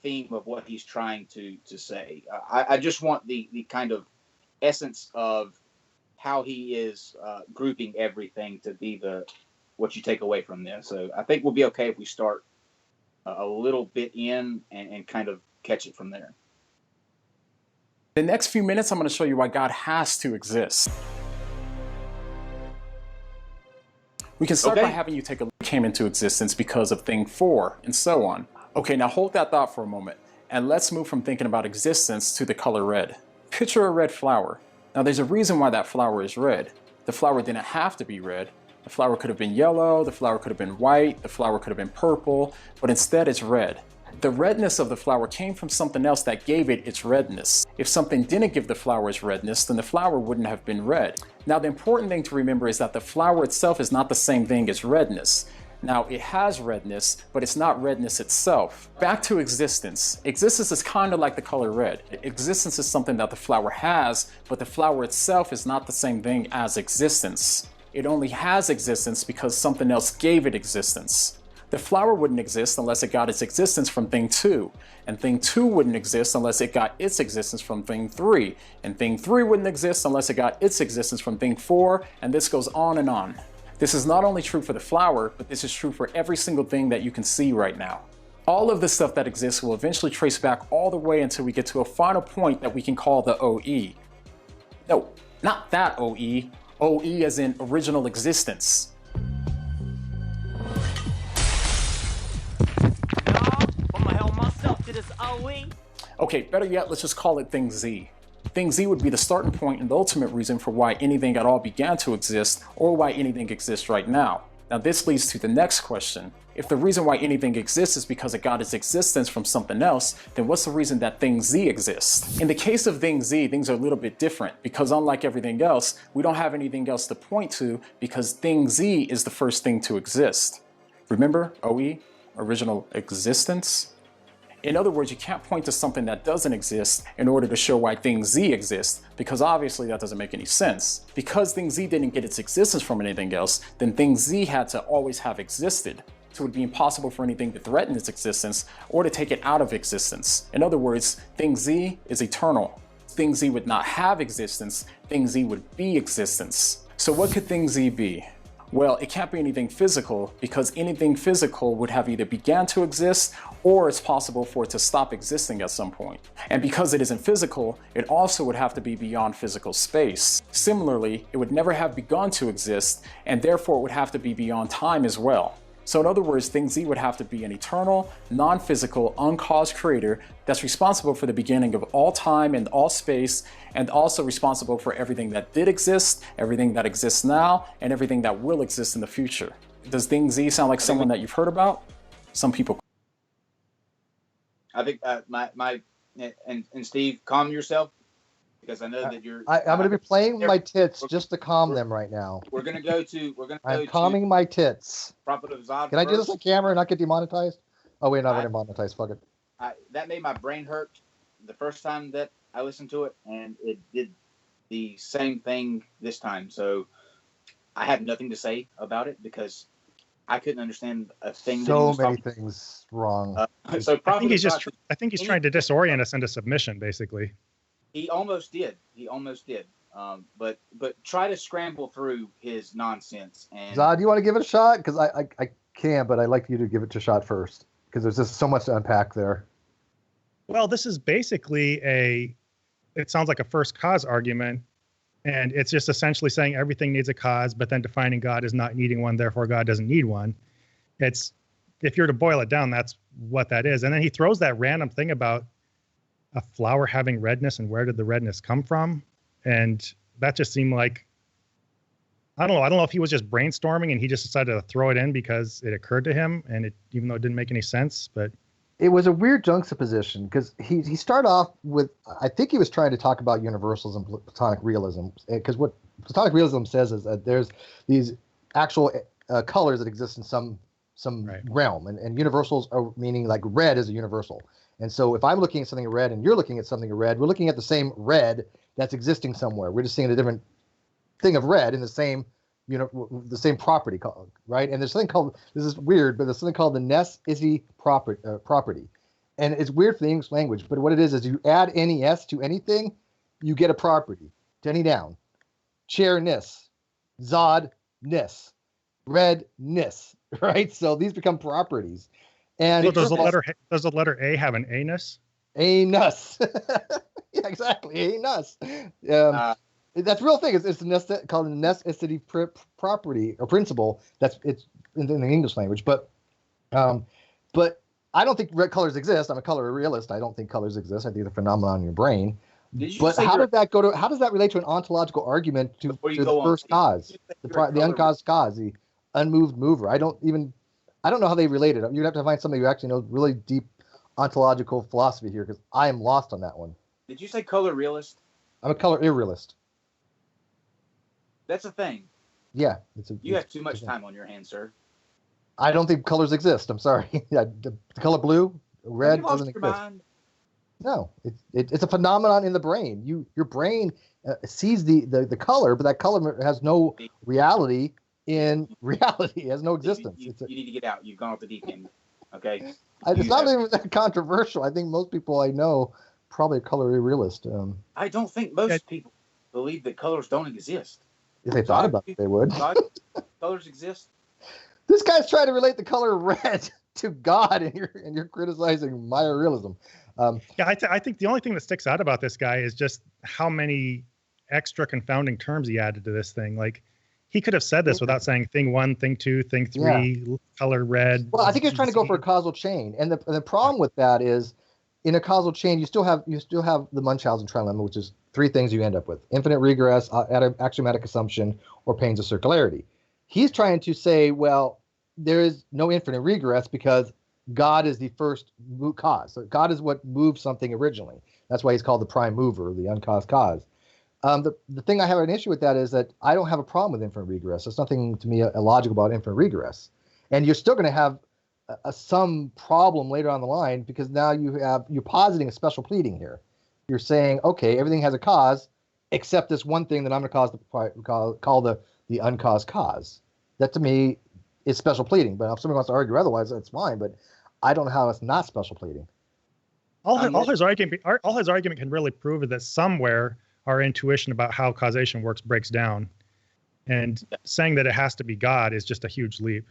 theme of what he's trying to say. I just want the kind of essence of how he is grouping everything to be what you take away from this. So I think we'll be okay if we start a little bit in and kind of catch it from there. The next few minutes, I'm going to show you why God has to exist. We can start by having you take a look at came into existence because of thing 4 and so on. Okay, now hold that thought for a moment and let's move from thinking about existence to the color red. Picture a red flower. Now there's a reason why that flower is red. The flower didn't have to be red. The flower could have been yellow, the flower could have been white, the flower could have been purple, but instead it's red. The redness of the flower came from something else that gave it its redness. If something didn't give the flower its redness, then the flower wouldn't have been red. Now the important thing to remember is that the flower itself is not the same thing as redness. Now it has redness, but it's not redness itself. Back to existence. Existence is kind of like the color red. Existence is something that the flower has, but the flower itself is not the same thing as existence. It only has existence because something else gave it existence. The flower wouldn't exist unless it got its existence from thing 2, and thing 2 wouldn't exist unless it got its existence from thing 3, and thing 3 wouldn't exist unless it got its existence from thing 4, and this goes on and on. This is not only true for the flower, but this is true for every single thing that you can see right now. All of the stuff that exists will eventually trace back all the way until we get to a final point that we can call the OE. No, not that OE. OE as in original existence. Okay, better yet, let's just call it thing Z. Thing Z would be the starting point and the ultimate reason for why anything at all began to exist, or why anything exists right now. Now this leads to the next question. If the reason why anything exists is because it got its existence from something else, then what's the reason that thing Z exists? In the case of thing Z, things are a little bit different, because unlike everything else, we don't have anything else to point to, because thing Z is the first thing to exist. Remember OE, original existence? In other words, you can't point to something that doesn't exist in order to show why thing Z exists, because obviously that doesn't make any sense. Because thing Z didn't get its existence from anything else, then thing Z had to always have existed. So it would be impossible for anything to threaten its existence or to take it out of existence. In other words, thing Z is eternal. Thing Z would not have existence, thing Z would be existence. So what could thing Z be? Well, it can't be anything physical, because anything physical would have either began to exist or it's possible for it to stop existing at some point. And because it isn't physical, it also would have to be beyond physical space. Similarly, it would never have begun to exist, and therefore it would have to be beyond time as well. So in other words, thing Z would have to be an eternal, non-physical, uncaused creator that's responsible for the beginning of all time and all space, and also responsible for everything that did exist, everything that exists now, and everything that will exist in the future. Does thing Z sound like someone that you've heard about? Some people. I think and Steve, calm yourself, because I know that you're. I'm going to be playing with my tits just to calm them right now. We're going to go to. I'm calming my tits. Prophet of Zod. Can I do this on camera and not get demonetized? Oh wait, not demonetized. Fuck it. That made my brain hurt the first time that I listened to it, and it did the same thing this time. So I have nothing to say about it because I couldn't understand a thing. So many things wrong. So I think he's trying to disorient us into submission, basically. He almost did. But try to scramble through his nonsense. And Zod, do you want to give it a shot? Because I can, but I'd like you to give it a shot first because there's just so much to unpack there. Well, this is basically it sounds like a first cause argument, and it's just essentially saying everything needs a cause, but then defining God as not needing one, therefore God doesn't need one. It's, if you're to boil it down, that's what that is. And then he throws that random thing about a flower having redness and where did the redness come from? And that just seemed like, I don't know if he was just brainstorming and he just decided to throw it in because it occurred to him, and even though it didn't make any sense, but it was a weird juxtaposition because he started off with, I think he was trying to talk about universals and Platonic realism, because what Platonic realism says is that there's these actual colors that exist in some realm, and universals are meaning like red is a universal. And so if I'm looking at something red and you're looking at something red, we're looking at the same red that's existing somewhere. We're just seeing a different thing of red in the same, the same property, right? And there's something called, this is weird, but there's something called the necessity property. And it's weird for the English language, but what it is you add any S to anything, you get a property. To any noun. Chairness, Zod-ness, redness, right? So these become properties. And so does the letter A have an anus? Anus. Yeah, exactly. Anus. That's a real thing. It's called a necessity property or principle. It's in the English language, but I don't think red colors exist. I'm a color realist. I don't think colors exist. I think they're a phenomenon in your brain. But how does that relate to an ontological argument to the first cause, the uncaused cause, the unmoved mover? I don't know how they relate it. You'd have to find somebody who actually knows really deep ontological philosophy here, because I am lost on that one. Did you say color realist? I'm a color irrealist. That's a thing. Yeah. You have too much time on your hands, sir. I don't think colors exist. I'm sorry. The color blue, red doesn't exist. Mind? No, it's a phenomenon in the brain. Your brain sees the color, but that color has no reality in reality. It has no existence. You need to get out. You've gone off the deep end. Okay. It's not even that controversial. I think most people I know probably a color realist. I don't think most people believe that colors don't exist. If they thought about it, they would. Colors exist. This guy's trying to relate the color red to God, and you're criticizing my realism. I think the only thing that sticks out about this guy is just how many extra confounding terms he added to this thing. Like, he could have said this without saying thing 1, thing 2, thing 3, color red. Well, I think he's trying to go for a causal chain, and the problem with that is, in a causal chain, you still have the Munchausen trilemma, which is 3 things you end up with: infinite regress, axiomatic assumption, or pains of circularity. He's trying to say, well, there is no infinite regress because God is the first cause. So God is what moved something originally. That's why he's called the prime mover, the uncaused cause. The thing I have an issue with that is that I don't have a problem with infinite regress. There's nothing to me illogical about infinite regress. And you're still going to have some problem later on the line, because now you're positing a special pleading here. You're saying, okay, everything has a cause except this one thing that I'm going to call the uncaused cause. That to me is special pleading. But if somebody wants to argue otherwise, that's fine. But I don't know how it's not special pleading. All his argument can really prove is that somewhere our intuition about how causation works breaks down, and saying that it has to be God is just a huge leap.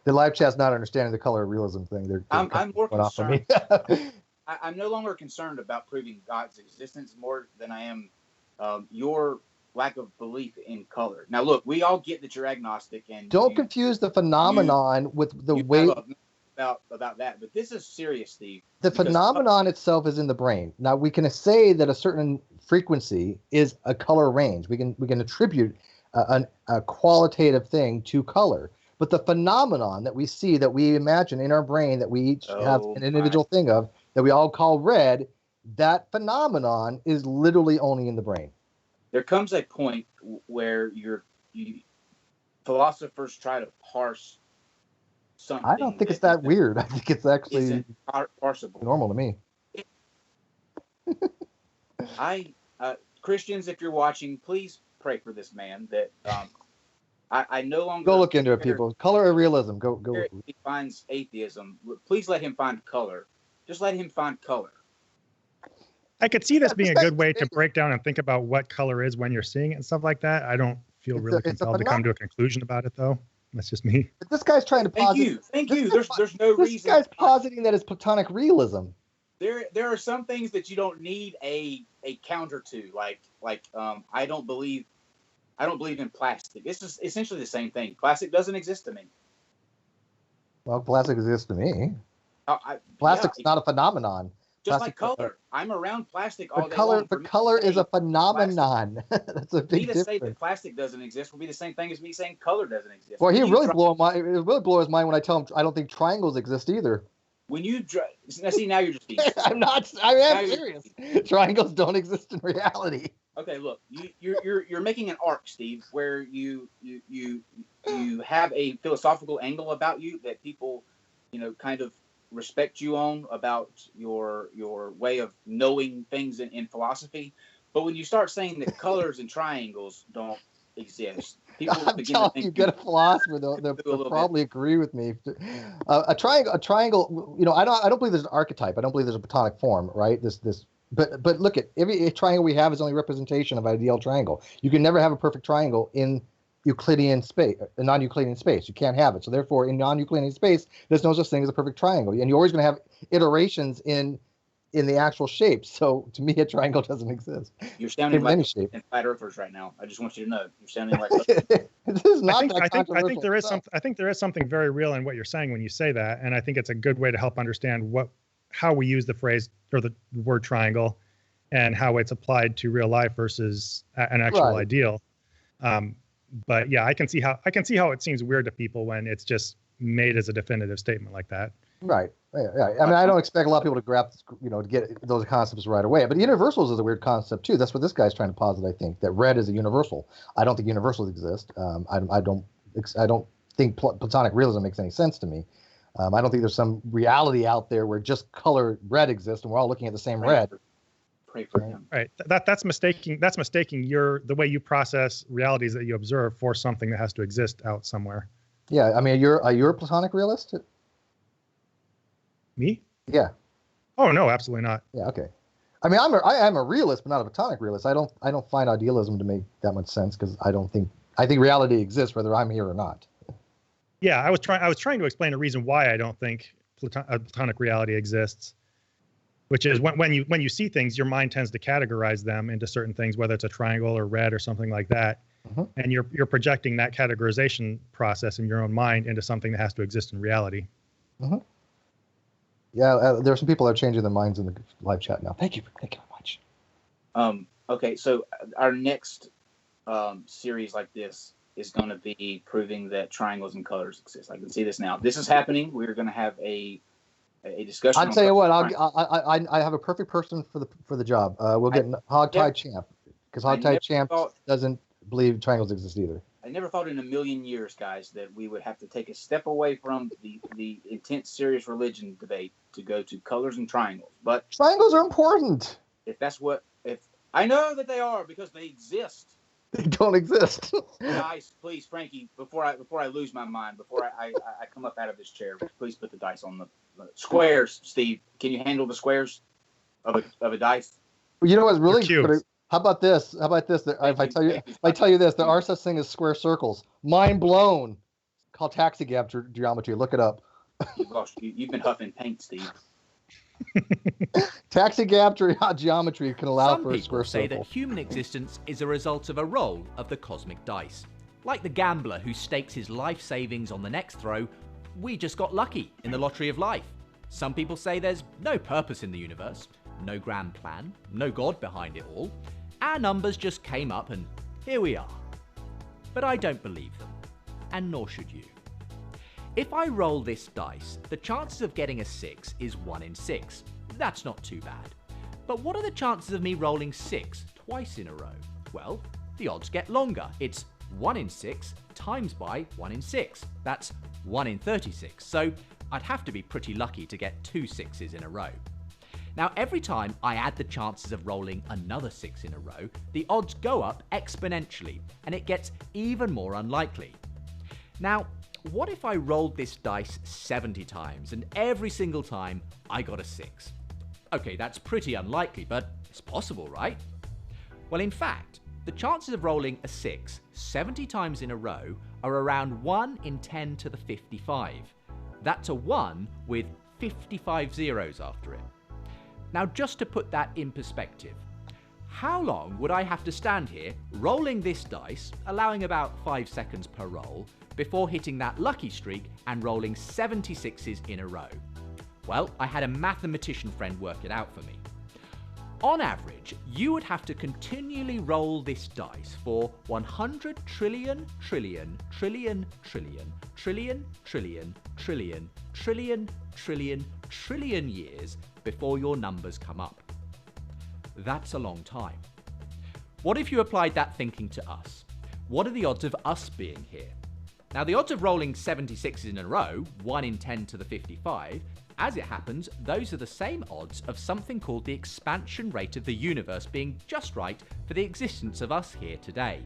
The live chat's not understanding the color realism thing. I'm more concerned. I'm no longer concerned about proving God's existence more than I am your lack of belief in color. Now, look, we all get that you're agnostic, and don't confuse the phenomenon with the way about that. But this is serious, Steve. The phenomenon itself is in the brain. Now, we can say that a certain frequency is a color range. We can attribute a qualitative thing to color. But the phenomenon that we see, that we imagine in our brain, that we each have an individual thing of, that we all call red, that phenomenon is literally only in the brain. There comes a point where philosophers try to parse something. I don't think it's that weird. I think it's actually parsable. Normal to me. Christians, if you're watching, please pray for this man. That I no longer go look into it, people. Color or realism? Go. If he finds atheism, please let him find color. Just let him find color. I could see this being a good way to break down and think about what color is when you're seeing it and stuff like that. I don't feel really compelled to come to a conclusion about it, though. That's just me. But this guy's trying to posit. Thank you. There's no reason. This guy's positing that it's Platonic realism. There are some things that you don't need a counter to, like I don't believe in plastic. This is essentially the same thing. Plastic doesn't exist to me. Well, plastic exists to me. Plastic's not a phenomenon. Just plastic, like color. I'm around plastic all day color, long. But color is a phenomenon. That's a big difference. Say that plastic doesn't exist will be the same thing as me saying color doesn't exist. Well, it really blows his mind when I tell him I don't think triangles exist either. When you see, now you're just being I'm not. I am serious. Triangles don't exist in reality. Okay, look, you're making an arc, Steve, where you have a philosophical angle about you that people, kind of respect you on about your way of knowing things in philosophy. But when you start saying that colors and triangles don't exist, people I'm begin telling to think you, get a philosopher they'll probably agree with me. A triangle. I don't believe there's an archetype. I don't believe there's a Platonic form, right? But look at every triangle we have is only a representation of an ideal triangle. You can never have a perfect triangle in Euclidean space, a non-Euclidean space. You can't have it. So therefore, in non-Euclidean space, there's no such thing as a perfect triangle, and you're always going to have iterations in the actual shape. So to me, a triangle doesn't exist. You're sounding like flat earthers right now. I just want you to know you're sounding like. This is not I think there is something very real in what you're saying when you say that, and I think it's a good way to help understand how we use the phrase or the word triangle, and how it's applied to real life versus an actual ideal. But yeah, I can see how it seems weird to people when it's just made as a definitive statement like that. Right. Yeah. I mean, I don't expect a lot of people to grasp, to get those concepts right away. But universals is a weird concept too. That's what this guy's trying to posit. I think that red is a universal. I don't think universals exist. I don't think Platonic realism makes any sense to me. I don't think there's some reality out there where just color red exists and we're all looking at the same red. Pray for him. Right. That's mistaking the way you process realities that you observe for something that has to exist out somewhere. Yeah. I mean, are you a Platonic realist? Me? Yeah. Oh no, absolutely not. Yeah. Okay. I mean, I am a realist, but not a Platonic realist. I don't find idealism to make that much sense because I think reality exists whether I'm here or not. Yeah, I was trying to explain a reason why I don't think Platonic reality exists, which is when you see things, your mind tends to categorize them into certain things, whether it's a triangle or red or something like that, and you're projecting that categorization process in your own mind into something that has to exist in reality. Mm-hmm. Yeah, there are some people that are changing their minds in the live chat now. Thank you very much. Okay, so our next series like this is going to be proving that triangles and colors exist. I can see this now. This is happening. We're going to have a discussion. I'll tell you what. I have a perfect person for the job. We'll get Hogtie Champ because Hogtie Champ doesn't believe triangles exist either. I never thought in a million years, guys, that we would have to take a step away from the intense, serious religion debate to go to colors and triangles. But triangles are important. If I know that they are because they exist. They don't exist. Dice, please, Frankie. Before I lose my mind, before I come up out of this chair, please put the dice on the squares. Steve, can you handle the squares of a dice? Well, you know what's really cute. How about this? If I tell you this, there are such things as square circles. Mind blown. It's called taxi gap geometry. Look it up. You've been huffing paint, Steve. Taxi gap geometry can allow for a square circle. Some people say that human existence is a result of a roll of the cosmic dice. Like the gambler who stakes his life savings on the next throw, we just got lucky in the lottery of life. Some people say there's no purpose in the universe, no grand plan, no God behind it all. Our numbers just came up and here we are. But I don't believe them, and nor should you. If I roll this dice, the chances of getting a 6 is 1 in 6. That's not too bad. But what are the chances of me rolling 6 twice in a row? Well, the odds get longer. It's 1 in 6 times by 1 in 6. That's 1 in 36. So I'd have to be pretty lucky to get 2 6s in a row. Now, every time I add the chances of rolling another 6 in a row, the odds go up exponentially, and it gets even more unlikely. Now, what if I rolled this dice 70 times, and every single time I got a 6? Okay, that's pretty unlikely, but it's possible, right? Well, in fact, the chances of rolling a 6 70 times in a row are around 1 in 10 to the 55. That's a 1 with 55 zeros after it. Now, just to put that in perspective, how long would I have to stand here rolling this dice, allowing about 5 seconds per roll, before hitting that lucky streak and rolling 76s in a row? Well, I had a mathematician friend work it out for me. On average, you would have to continually roll this dice for 100 trillion, trillion, trillion, trillion, trillion, trillion, trillion, trillion, trillion, trillion years before your numbers come up. That's a long time. What if you applied that thinking to us? What are the odds of us being here? Now, the odds of rolling 76s in a row, 1 in 10 to the 55, as it happens, those are the same odds of something called the expansion rate of the universe being just right for the existence of us here today.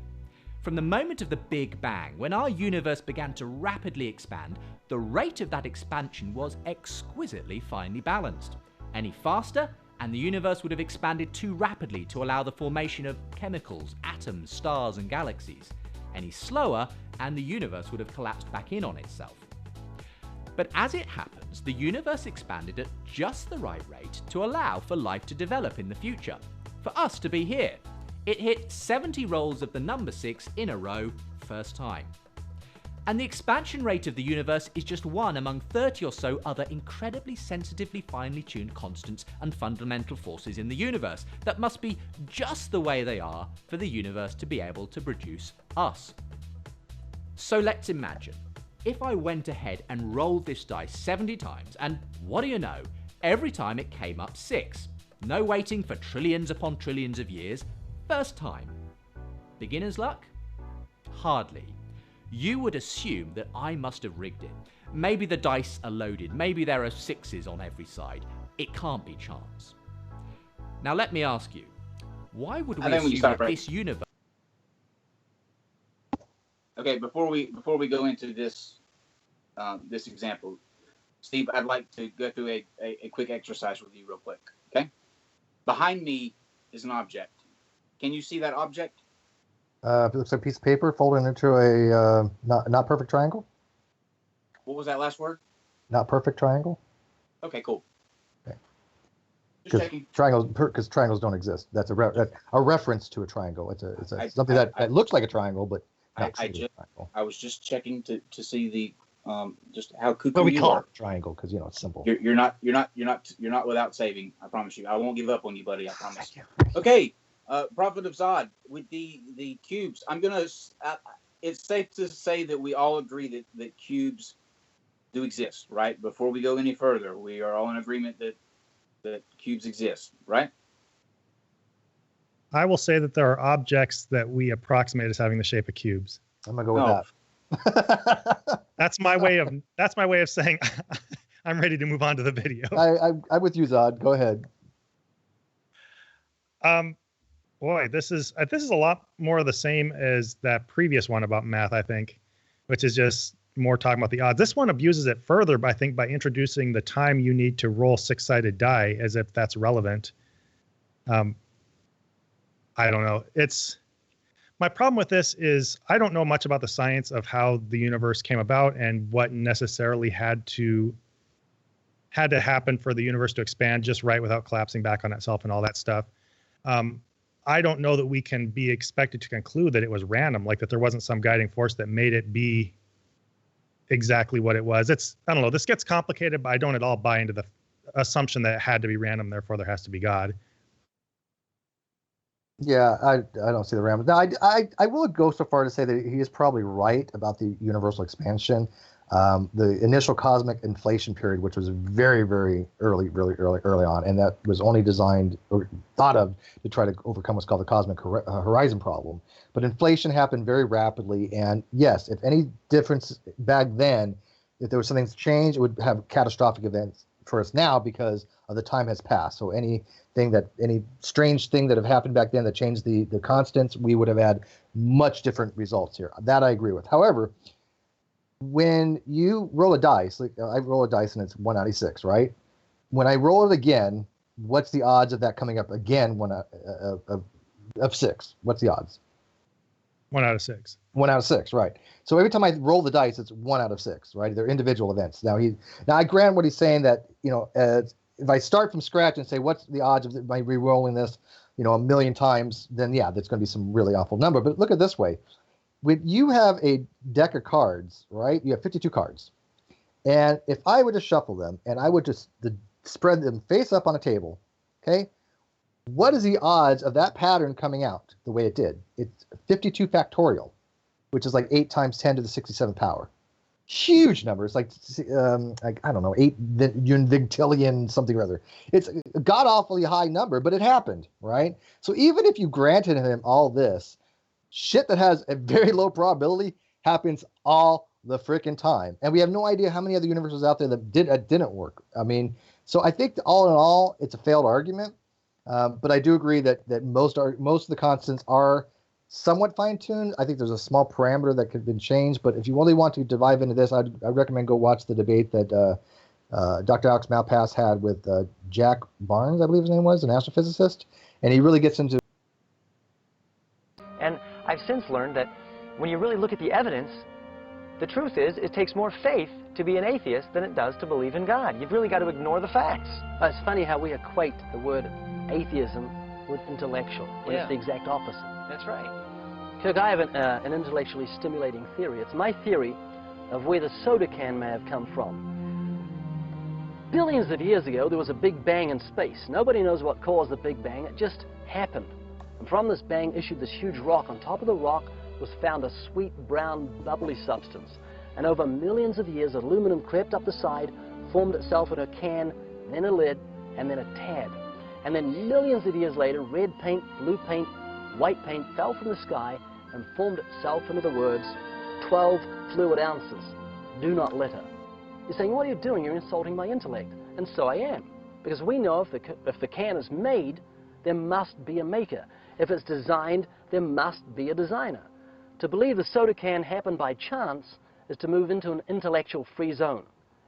From the moment of the Big Bang, when our universe began to rapidly expand, the rate of that expansion was exquisitely finely balanced. Any faster, and the universe would have expanded too rapidly to allow the formation of chemicals, atoms, stars, and galaxies. Any slower, and the universe would have collapsed back in on itself. But as it happens, the universe expanded at just the right rate to allow for life to develop in the future, for us to be here. It hit 70 rolls of the number 6 in a row, first time. And the expansion rate of the universe is just one among 30 or so other incredibly sensitively finely tuned constants and fundamental forces in the universe that must be just the way they are for the universe to be able to produce us. So let's imagine, if I went ahead and rolled this dice 70 times, and what do you know, every time it came up 6. No waiting for trillions upon trillions of years, first time. Beginner's luck? Hardly. You would assume that I must have rigged it. Maybe the dice are loaded, maybe there are 6s on every side. It can't be chance. Now let me ask you, why would we assume that this universe... Okay, before we go into this this example, Steve, I'd like to go through a quick exercise with you real quick. Okay, behind me is an object. Can you see that object? It looks like a piece of paper folded into a not perfect triangle. What was that last word? Not perfect triangle. Okay, cool. Okay. Just checking. Because triangles don't exist. That's a reference to a triangle. It's something that looks like a triangle, but not a triangle. I was just checking to see the just how cuckoo but we you call are. it a triangle because it's simple. You're not without saving. I promise you. I won't give up on you, buddy. I promise. Okay. Phrophet of Zod, with the cubes, I'm gonna. It's safe to say that we all agree that cubes do exist, right? Before we go any further, we are all in agreement that cubes exist, right? I will say that there are objects that we approximate as having the shape of cubes. I'm gonna go with that. That's my way of saying I'm ready to move on to the video. I'm with you, Zod. Go ahead. Boy, this is a lot more of the same as that previous one about math, I think, which is just more talking about the odds. This one abuses it further, I think, by introducing the time you need to roll 6-sided die as if that's relevant. I don't know. My problem with this is I don't know much about the science of how the universe came about and what necessarily had to happen for the universe to expand just right without collapsing back on itself and all that stuff. I don't know that we can be expected to conclude that it was random, like that there wasn't some guiding force that made it be exactly what it was. I don't know. This gets complicated, but I don't at all buy into the assumption that it had to be random, therefore there has to be God. Yeah, I don't see the random. Now, I will go so far to say that he is probably right about the universal expansion. the initial cosmic inflation period, which was very, very early on, and that was only designed or thought of to try to overcome what's called the cosmic horizon problem. But inflation happened very rapidly, and yes, if any difference back then, if there was something to change, it would have catastrophic events for us now because of the time has passed. So any strange thing that have happened back then that changed the constants, we would have had much different results here. That I agree with. However, when you roll a dice, like I roll a dice and it's 1 out of 6, right? When I roll it again, what's the odds of that coming up again? Of 6. What's the odds? 1 out of 6. 1 out of 6, right? So every time I roll the dice, it's 1 out of 6, right? They're individual events. Now I grant what he's saying that if I start from scratch and say what's the odds of my re-rolling this, a million times, then yeah, that's going to be some really awful number. But look at it this way. When you have a deck of cards, right? You have 52 cards. And if I were to shuffle them and I would just spread them face up on a table, okay? What is the odds of that pattern coming out the way it did? It's 52 factorial, which is like 8 times 10 to the 67th power. Huge numbers, like I don't know, 8 Unvigtillion something or other. It's a god-awfully high number, but it happened, right? So even if you granted him all this, shit that has a very low probability happens all the freaking time. And we have no idea how many other universes out there that didn't work. I mean, so I think all in all, it's a failed argument. But I do agree that most of the constants are somewhat fine-tuned. I think there's a small parameter that could have been changed. But if you really want to dive into this, I'd recommend go watch the debate that Dr. Alex Malpass had with Jack Barnes, I believe his name was, an astrophysicist. And he really gets into... And I've since learned that when you really look at the evidence, the truth is it takes more faith to be an atheist than it does to believe in God. You've really got to ignore the facts. It's funny how we equate the word atheism with intellectual, when it's the exact opposite. That's right. Kirk, I have an intellectually stimulating theory. It's my theory of where the soda can may have come from. Billions of years ago, there was a big bang in space. Nobody knows what caused the big bang. It just happened. And from this bang issued this huge rock. On top of the rock was found a sweet, brown, bubbly substance. And over millions of years, aluminum crept up the side, formed itself in a can, then a lid, and then a tab. And then millions of years later, red paint, blue paint, white paint fell from the sky and formed itself into the words, 12 fluid ounces, do not litter. You're saying, what are you doing? You're insulting my intellect. And so I am. Because we know if the can is made, there must be a maker. If it's designed, there must be a designer. To believe the soda can happened by chance is to move into an intellectual free zone.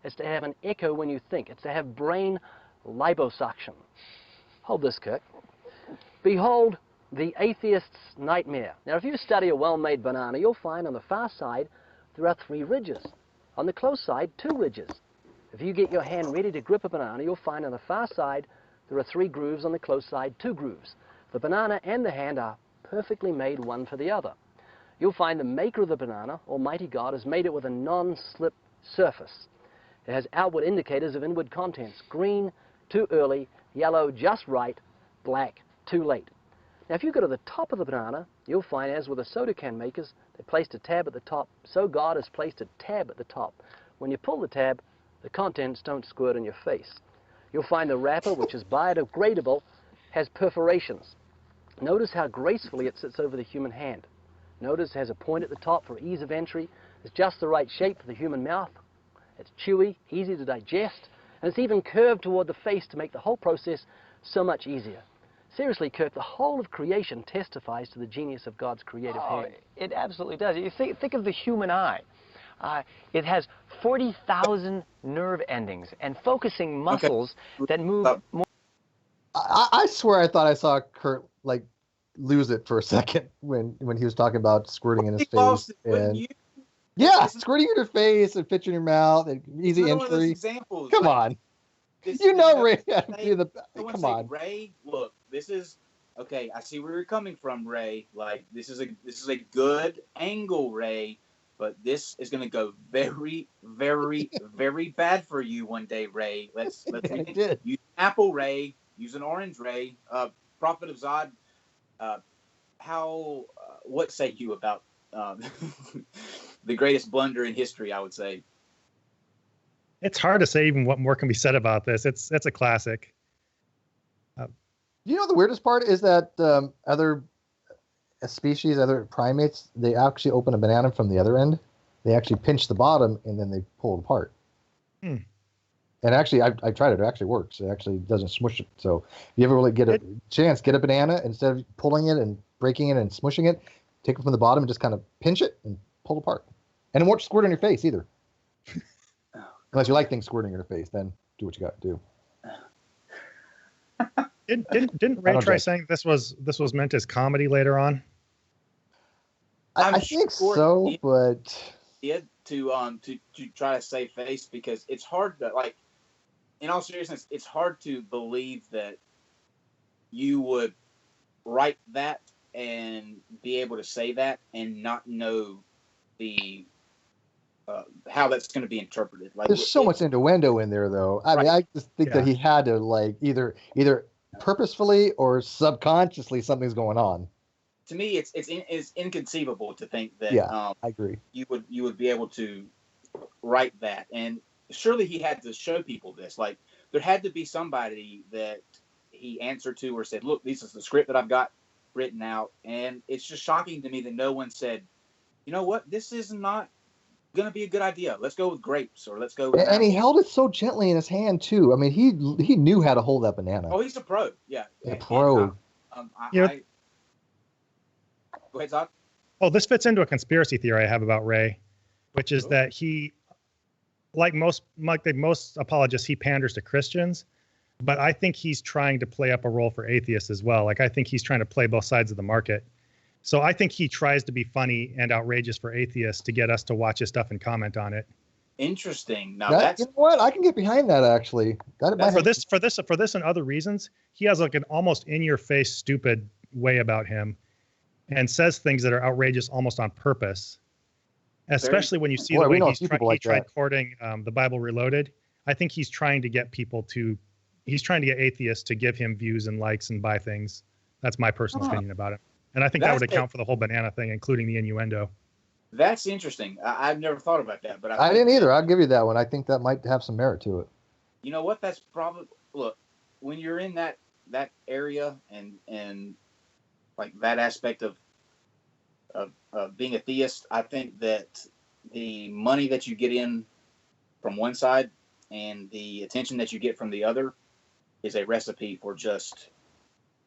It's to have an echo when you think. It's to have brain liposuction. Hold this, Kirk. Behold the atheist's nightmare. Now, if you study a well-made banana, you'll find on the far side there are 3 ridges. On the close side, 2 ridges. If you get your hand ready to grip a banana, you'll find on the far side there are 3 grooves, on the close side 2 grooves. The banana and the hand are perfectly made one for the other. You'll find the maker of the banana, Almighty God, has made it with a non-slip surface. It has outward indicators of inward contents: green, too early; yellow, just right; black, too late. Now, if you go to the top of the banana, you'll find, as with the soda can makers, they placed a tab at the top. So God has placed a tab at the top. When you pull the tab, the contents don't squirt in your face. You'll find the wrapper, which is biodegradable, has perforations. Notice how gracefully it sits over the human hand. Notice it has a point at the top for ease of entry. It's just the right shape for the human mouth. It's chewy, easy to digest, and it's even curved toward the face to make the whole process so much easier. Seriously, Kirk, the whole of creation testifies to the genius of God's creative hand. It absolutely does. You think of the human eye. It has 40,000 nerve endings and focusing muscles that move more. I swear I thought I saw Kurt lose it for a second when he was talking about squirting in his face. Yeah, squirting in your face and pitching in your mouth and easy entry. Examples. Come on. Ray. Come on, Ray. Look, this is okay. I see where you're coming from, Ray. Like this is a good angle, Ray. But this is going to go very, very, very bad for you one day, Ray. Let's use apple, Ray. Use an orange, Ray. Phrophet of Zod. What say you about the greatest blunder in history? I would say. It's hard to say even what more can be said about this. It's a classic. You know, the weirdest part is that other species, other primates, they actually open a banana from the other end. They actually pinch the bottom and then they pull it apart. Hmm. And actually, I tried it. It actually works. It actually doesn't smush it. So if you ever really get a chance, get a banana, instead of pulling it and breaking it and smushing it, take it from the bottom and just kind of pinch it and pull it apart. And it won't squirt on your face either. Unless you like things squirting in your face, then do what you got to do. Didn't Ray try saying this was meant as comedy later on? I think so, but to try to save face, because it's hard to, like, in all seriousness, it's hard to believe that you would write that and be able to say that and not know the how that's going to be interpreted. Like, there's so much innuendo in there, though. I mean, I just think that he had to, like, either purposefully or subconsciously something's going on. To me, it's inconceivable to think that. Yeah, I agree. You would be able to write that, and surely he had to show people this. Like, there had to be somebody that he answered to or said, "Look, this is the script that I've got written out," and it's just shocking to me that no one said, "You know what? This is not going to be a good idea. Let's go with grapes, or let's go with." And he held it so gently in his hand too. I mean, he knew how to hold that banana. Oh, he's a pro. Yeah, a pro. Go ahead, Zod. Oh, this fits into a conspiracy theory I have about Ray, which is that he, like most apologists, he panders to Christians, but I think he's trying to play up a role for atheists as well. Like, I think he's trying to play both sides of the market. So I think he tries to be funny and outrageous for atheists to get us to watch his stuff and comment on it. Interesting. Now that's, you know what? I can get behind that, actually. For this and other reasons, he has like an almost in-your-face stupid way about him, and says things that are outrageous almost on purpose. Especially when you see the way he tried courting the Bible Reloaded. I think he's trying to get get atheists to give him views and likes and buy things. That's my personal opinion about it. And I think that would account for the whole banana thing, including the innuendo. That's interesting. I've never thought about that, but I didn't either. I'll give you that one. I think that might have some merit to it. You know what? That's probably, look, when you're in that area and like that aspect of being a theist, I think that the money that you get in from one side and the attention that you get from the other is a recipe for just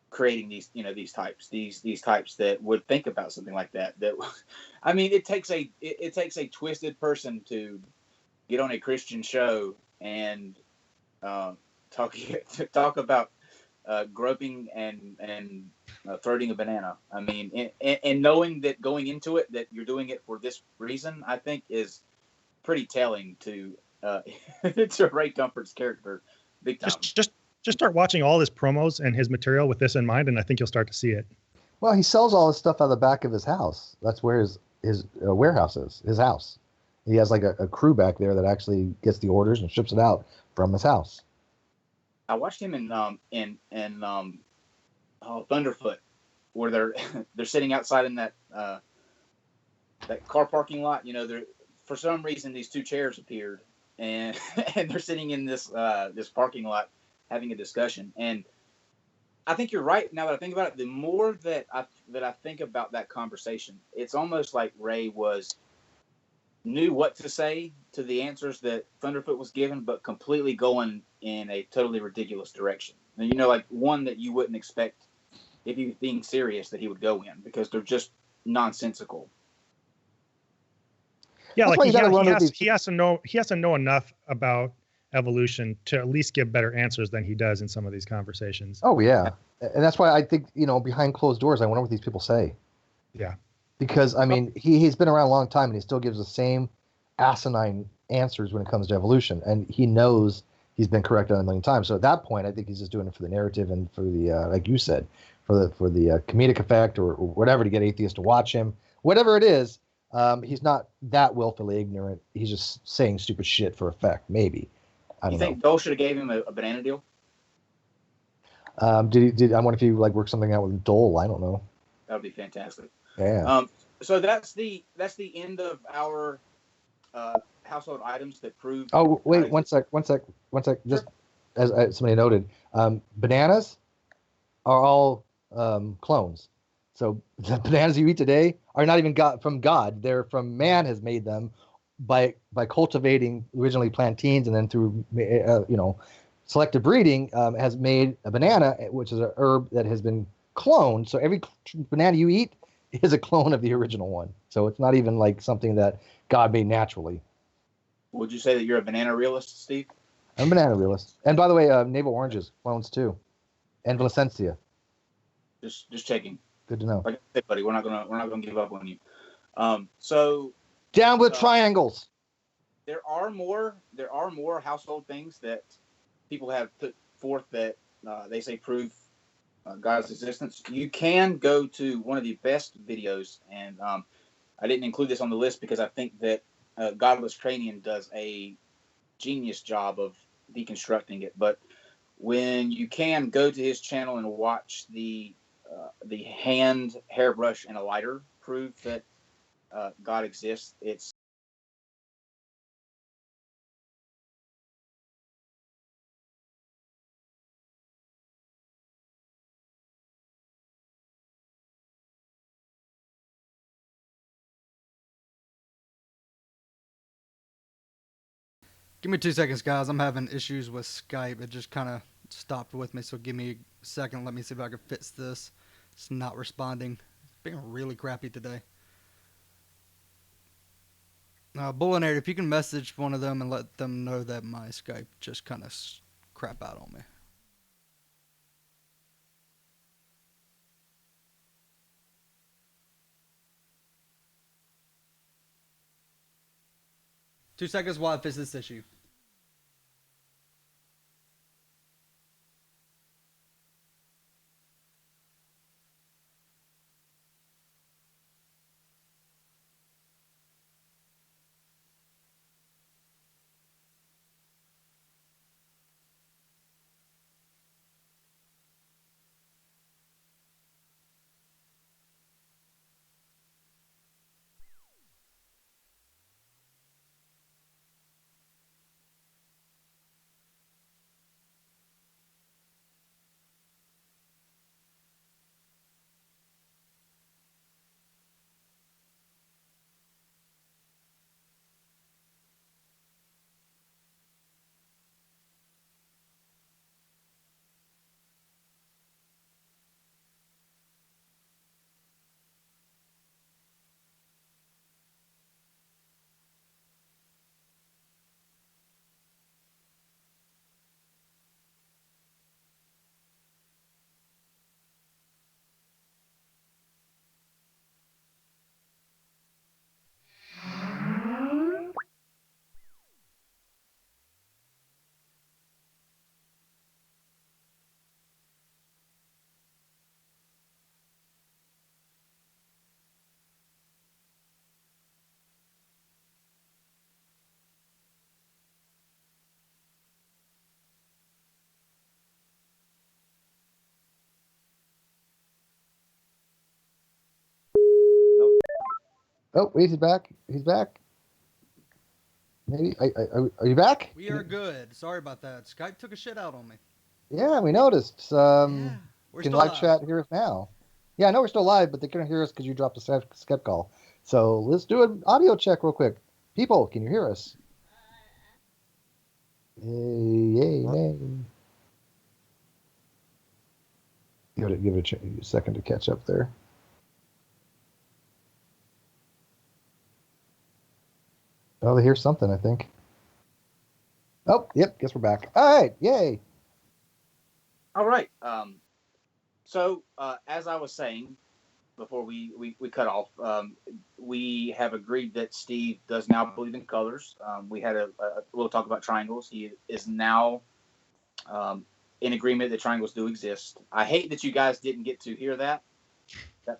creating these types that would think about something like that. I mean, it takes a twisted person to get on a Christian show and talk about groping and throating a banana. I mean, and knowing that going into it that you're doing it for this reason, I think is pretty telling to Ray Comfort's character. Big time. Just start watching all his promos and his material with this in mind, and I think you'll start to see it. Well, he sells all his stuff out of the back of his house. That's where his warehouse is. His house. He has like a crew back there that actually gets the orders and ships it out from his house. I watched him in Thunderfoot, where they're sitting outside in that car parking lot. You know, for some reason these two chairs appeared, and they're sitting in this parking lot having a discussion. And I think you're right. Now that I think about it, the more that I think about that conversation, it's almost like Ray knew what to say to the answers that Thunderfoot was given, but completely going in a totally ridiculous direction. And, you know, like one that you wouldn't expect if he was being serious that he would go in, because they're just nonsensical. Yeah, like he has to know enough about evolution to at least give better answers than he does in some of these conversations. Oh yeah, and that's why I think, you know, behind closed doors, I wonder what these people say. Yeah, because I mean, he's been around a long time and he still gives the same asinine answers when it comes to evolution, and he knows he's been corrected a million times. So at that point, I think he's just doing it for the narrative and for the like you said, for the comedic effect or whatever, to get atheists to watch him. Whatever it is, he's not that willfully ignorant. He's just saying stupid shit for effect, maybe. You think Dole should have gave him a banana deal? Did I wonder if you like work something out with Dole? I don't know. That would be fantastic. Yeah. So that's the end of our household items that prove? Oh, wait, God one sec. Just as somebody noted, bananas are all clones. So the bananas you eat today are not even from God. They're from man has made them by cultivating originally plantains, and then through selective breeding has made a banana, which is a herb that has been cloned. So every banana you eat is a clone of the original one. So it's not even like something that God made naturally. Would you say that you're a banana realist, Steve? I'm a banana realist. And by the way, navel oranges, clones too, and Placencia. Just checking. Good to know. Like I said, buddy, we're not gonna give up on you. So down with triangles. There are more household things that people have put forth that they say prove God's existence. You can go to one of the best videos, and I didn't include this on the list because I think that Godless Cranian does a genius job of deconstructing it. But when you can go to his channel and watch the hand, hairbrush, and a lighter prove that God exists, it's Give me 2 seconds, guys. I'm having issues with Skype. It just kind of stopped with me, so give me a second. Let me see if I can fix this. It's not responding. It's being really crappy today. Bullinator, if you can message one of them and let them know that my Skype just kind of crap out on me. Two seconds while I fix this issue. Oh, wait, he's back. He's back. Maybe. Are you back? We are good. Sorry about that. Skype took a shit out on me. Yeah, we noticed. We're Can still live live. chat hear us now? Yeah, I know we're still live, but they couldn't hear us because you dropped a Skype call. So let's do an audio check real quick. People, can you hear us? Yay, nay. Give it a second to catch up there. Oh, they hear something, I think. Oh, yep, guess we're back. All right, yay. all right. So as I was saying before we cut off, we have agreed that Steve does now believe in colors. We had a little talk about triangles. He is now in agreement that triangles do exist. I hate that you guys didn't get to hear that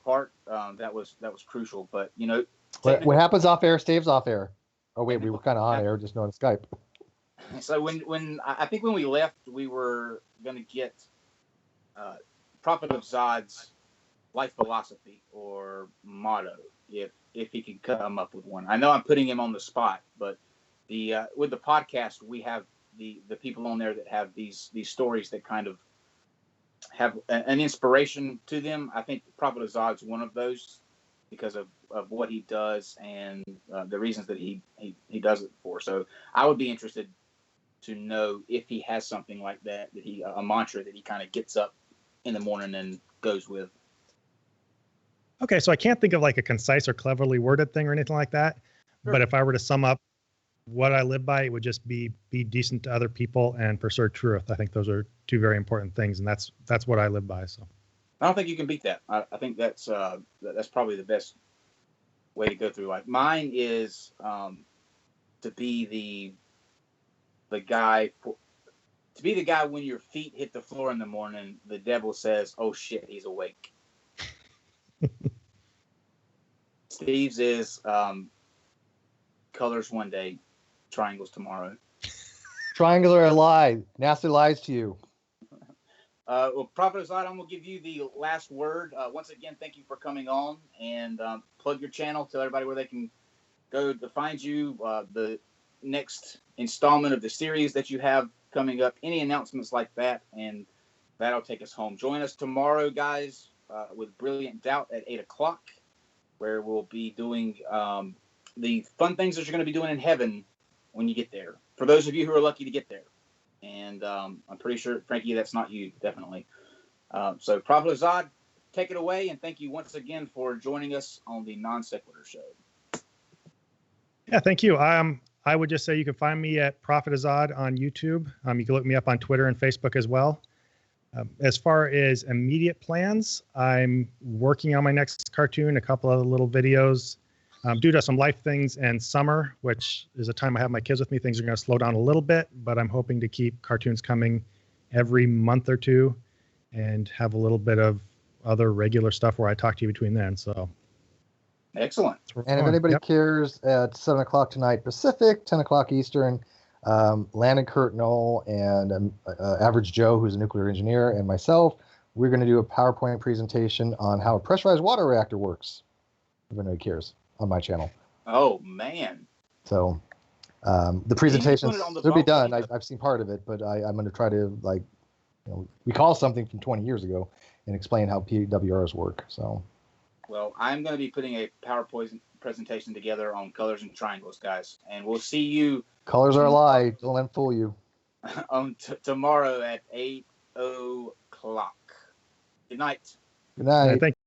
part. That was crucial. But you know, What happens off air stays off air. Oh wait, we were kind of on air, just not on Skype. So when I think when we left, we were going to get Phrophet of Zod's life philosophy or motto. if he can come up with one. I know I'm putting him on the spot, but with the podcast, we have the people on there that have these stories that kind of have an inspiration to them. I think Prophet of Zod's one of those because of what he does and the reasons that he does it for. So I would be interested to know if he has something like that he a mantra that he kind of gets up in the morning and goes with. Okay, so I can't think of like a concise or cleverly worded thing or anything like that. Sure. But if I were to sum up what I live by, it would just be decent to other people and pursue truth. I think those are two very important things, and that's what I live by. So I don't think you can beat that. I think that's probably the best way to go through life. Mine is to be the guy when your feet hit the floor in the morning, the devil says, "Oh shit, he's awake." Steve's is colors one day, triangles tomorrow. Triangles are a lie. Nasty lies to you. Well, Prophet of Zod, I'm going to give you the last word. Once again, thank you for coming on, and plug your channel. Tell everybody where they can go to find you, the next installment of the series that you have coming up, any announcements like that, and that'll take us home. Join us tomorrow, guys, with Brilliant Doubt at 8 o'clock, where we'll be doing the fun things that you're going to be doing in heaven when you get there, for those of you who are lucky to get there. And I'm pretty sure, Frankie, that's not you, definitely. So, Prophet of Zod, take it away, and thank you once again for joining us on the NonSequitur Show. Yeah, thank you. I would just say you can find me at Phrophet of Zod on YouTube. You can look me up on Twitter and Facebook as well. As far as immediate plans, I'm working on my next cartoon, a couple other little videos. Due to some life things and summer, which is a time I have my kids with me, things are going to slow down a little bit, but I'm hoping to keep cartoons coming every month or two and have a little bit of other regular stuff where I talk to you between then. So excellent. And if anybody cares, at 7 o'clock tonight Pacific, 10 o'clock Eastern, Landon Kurt Knoll and Average Joe, who's a nuclear engineer, and myself, we're going to do a PowerPoint presentation on how a pressurized water reactor works. If anybody cares, on my channel. Oh, man. So the presentation will be done. I've seen part of it, but I'm going to try to, recall something from 20 years ago and explain how PWRs work. So, well, I'm going to be putting a PowerPoint presentation together on colors and triangles, guys, and we'll see you. Colors are a lie. Don't let them fool you. On tomorrow at 8 o'clock. Good night. Good night. Thank you.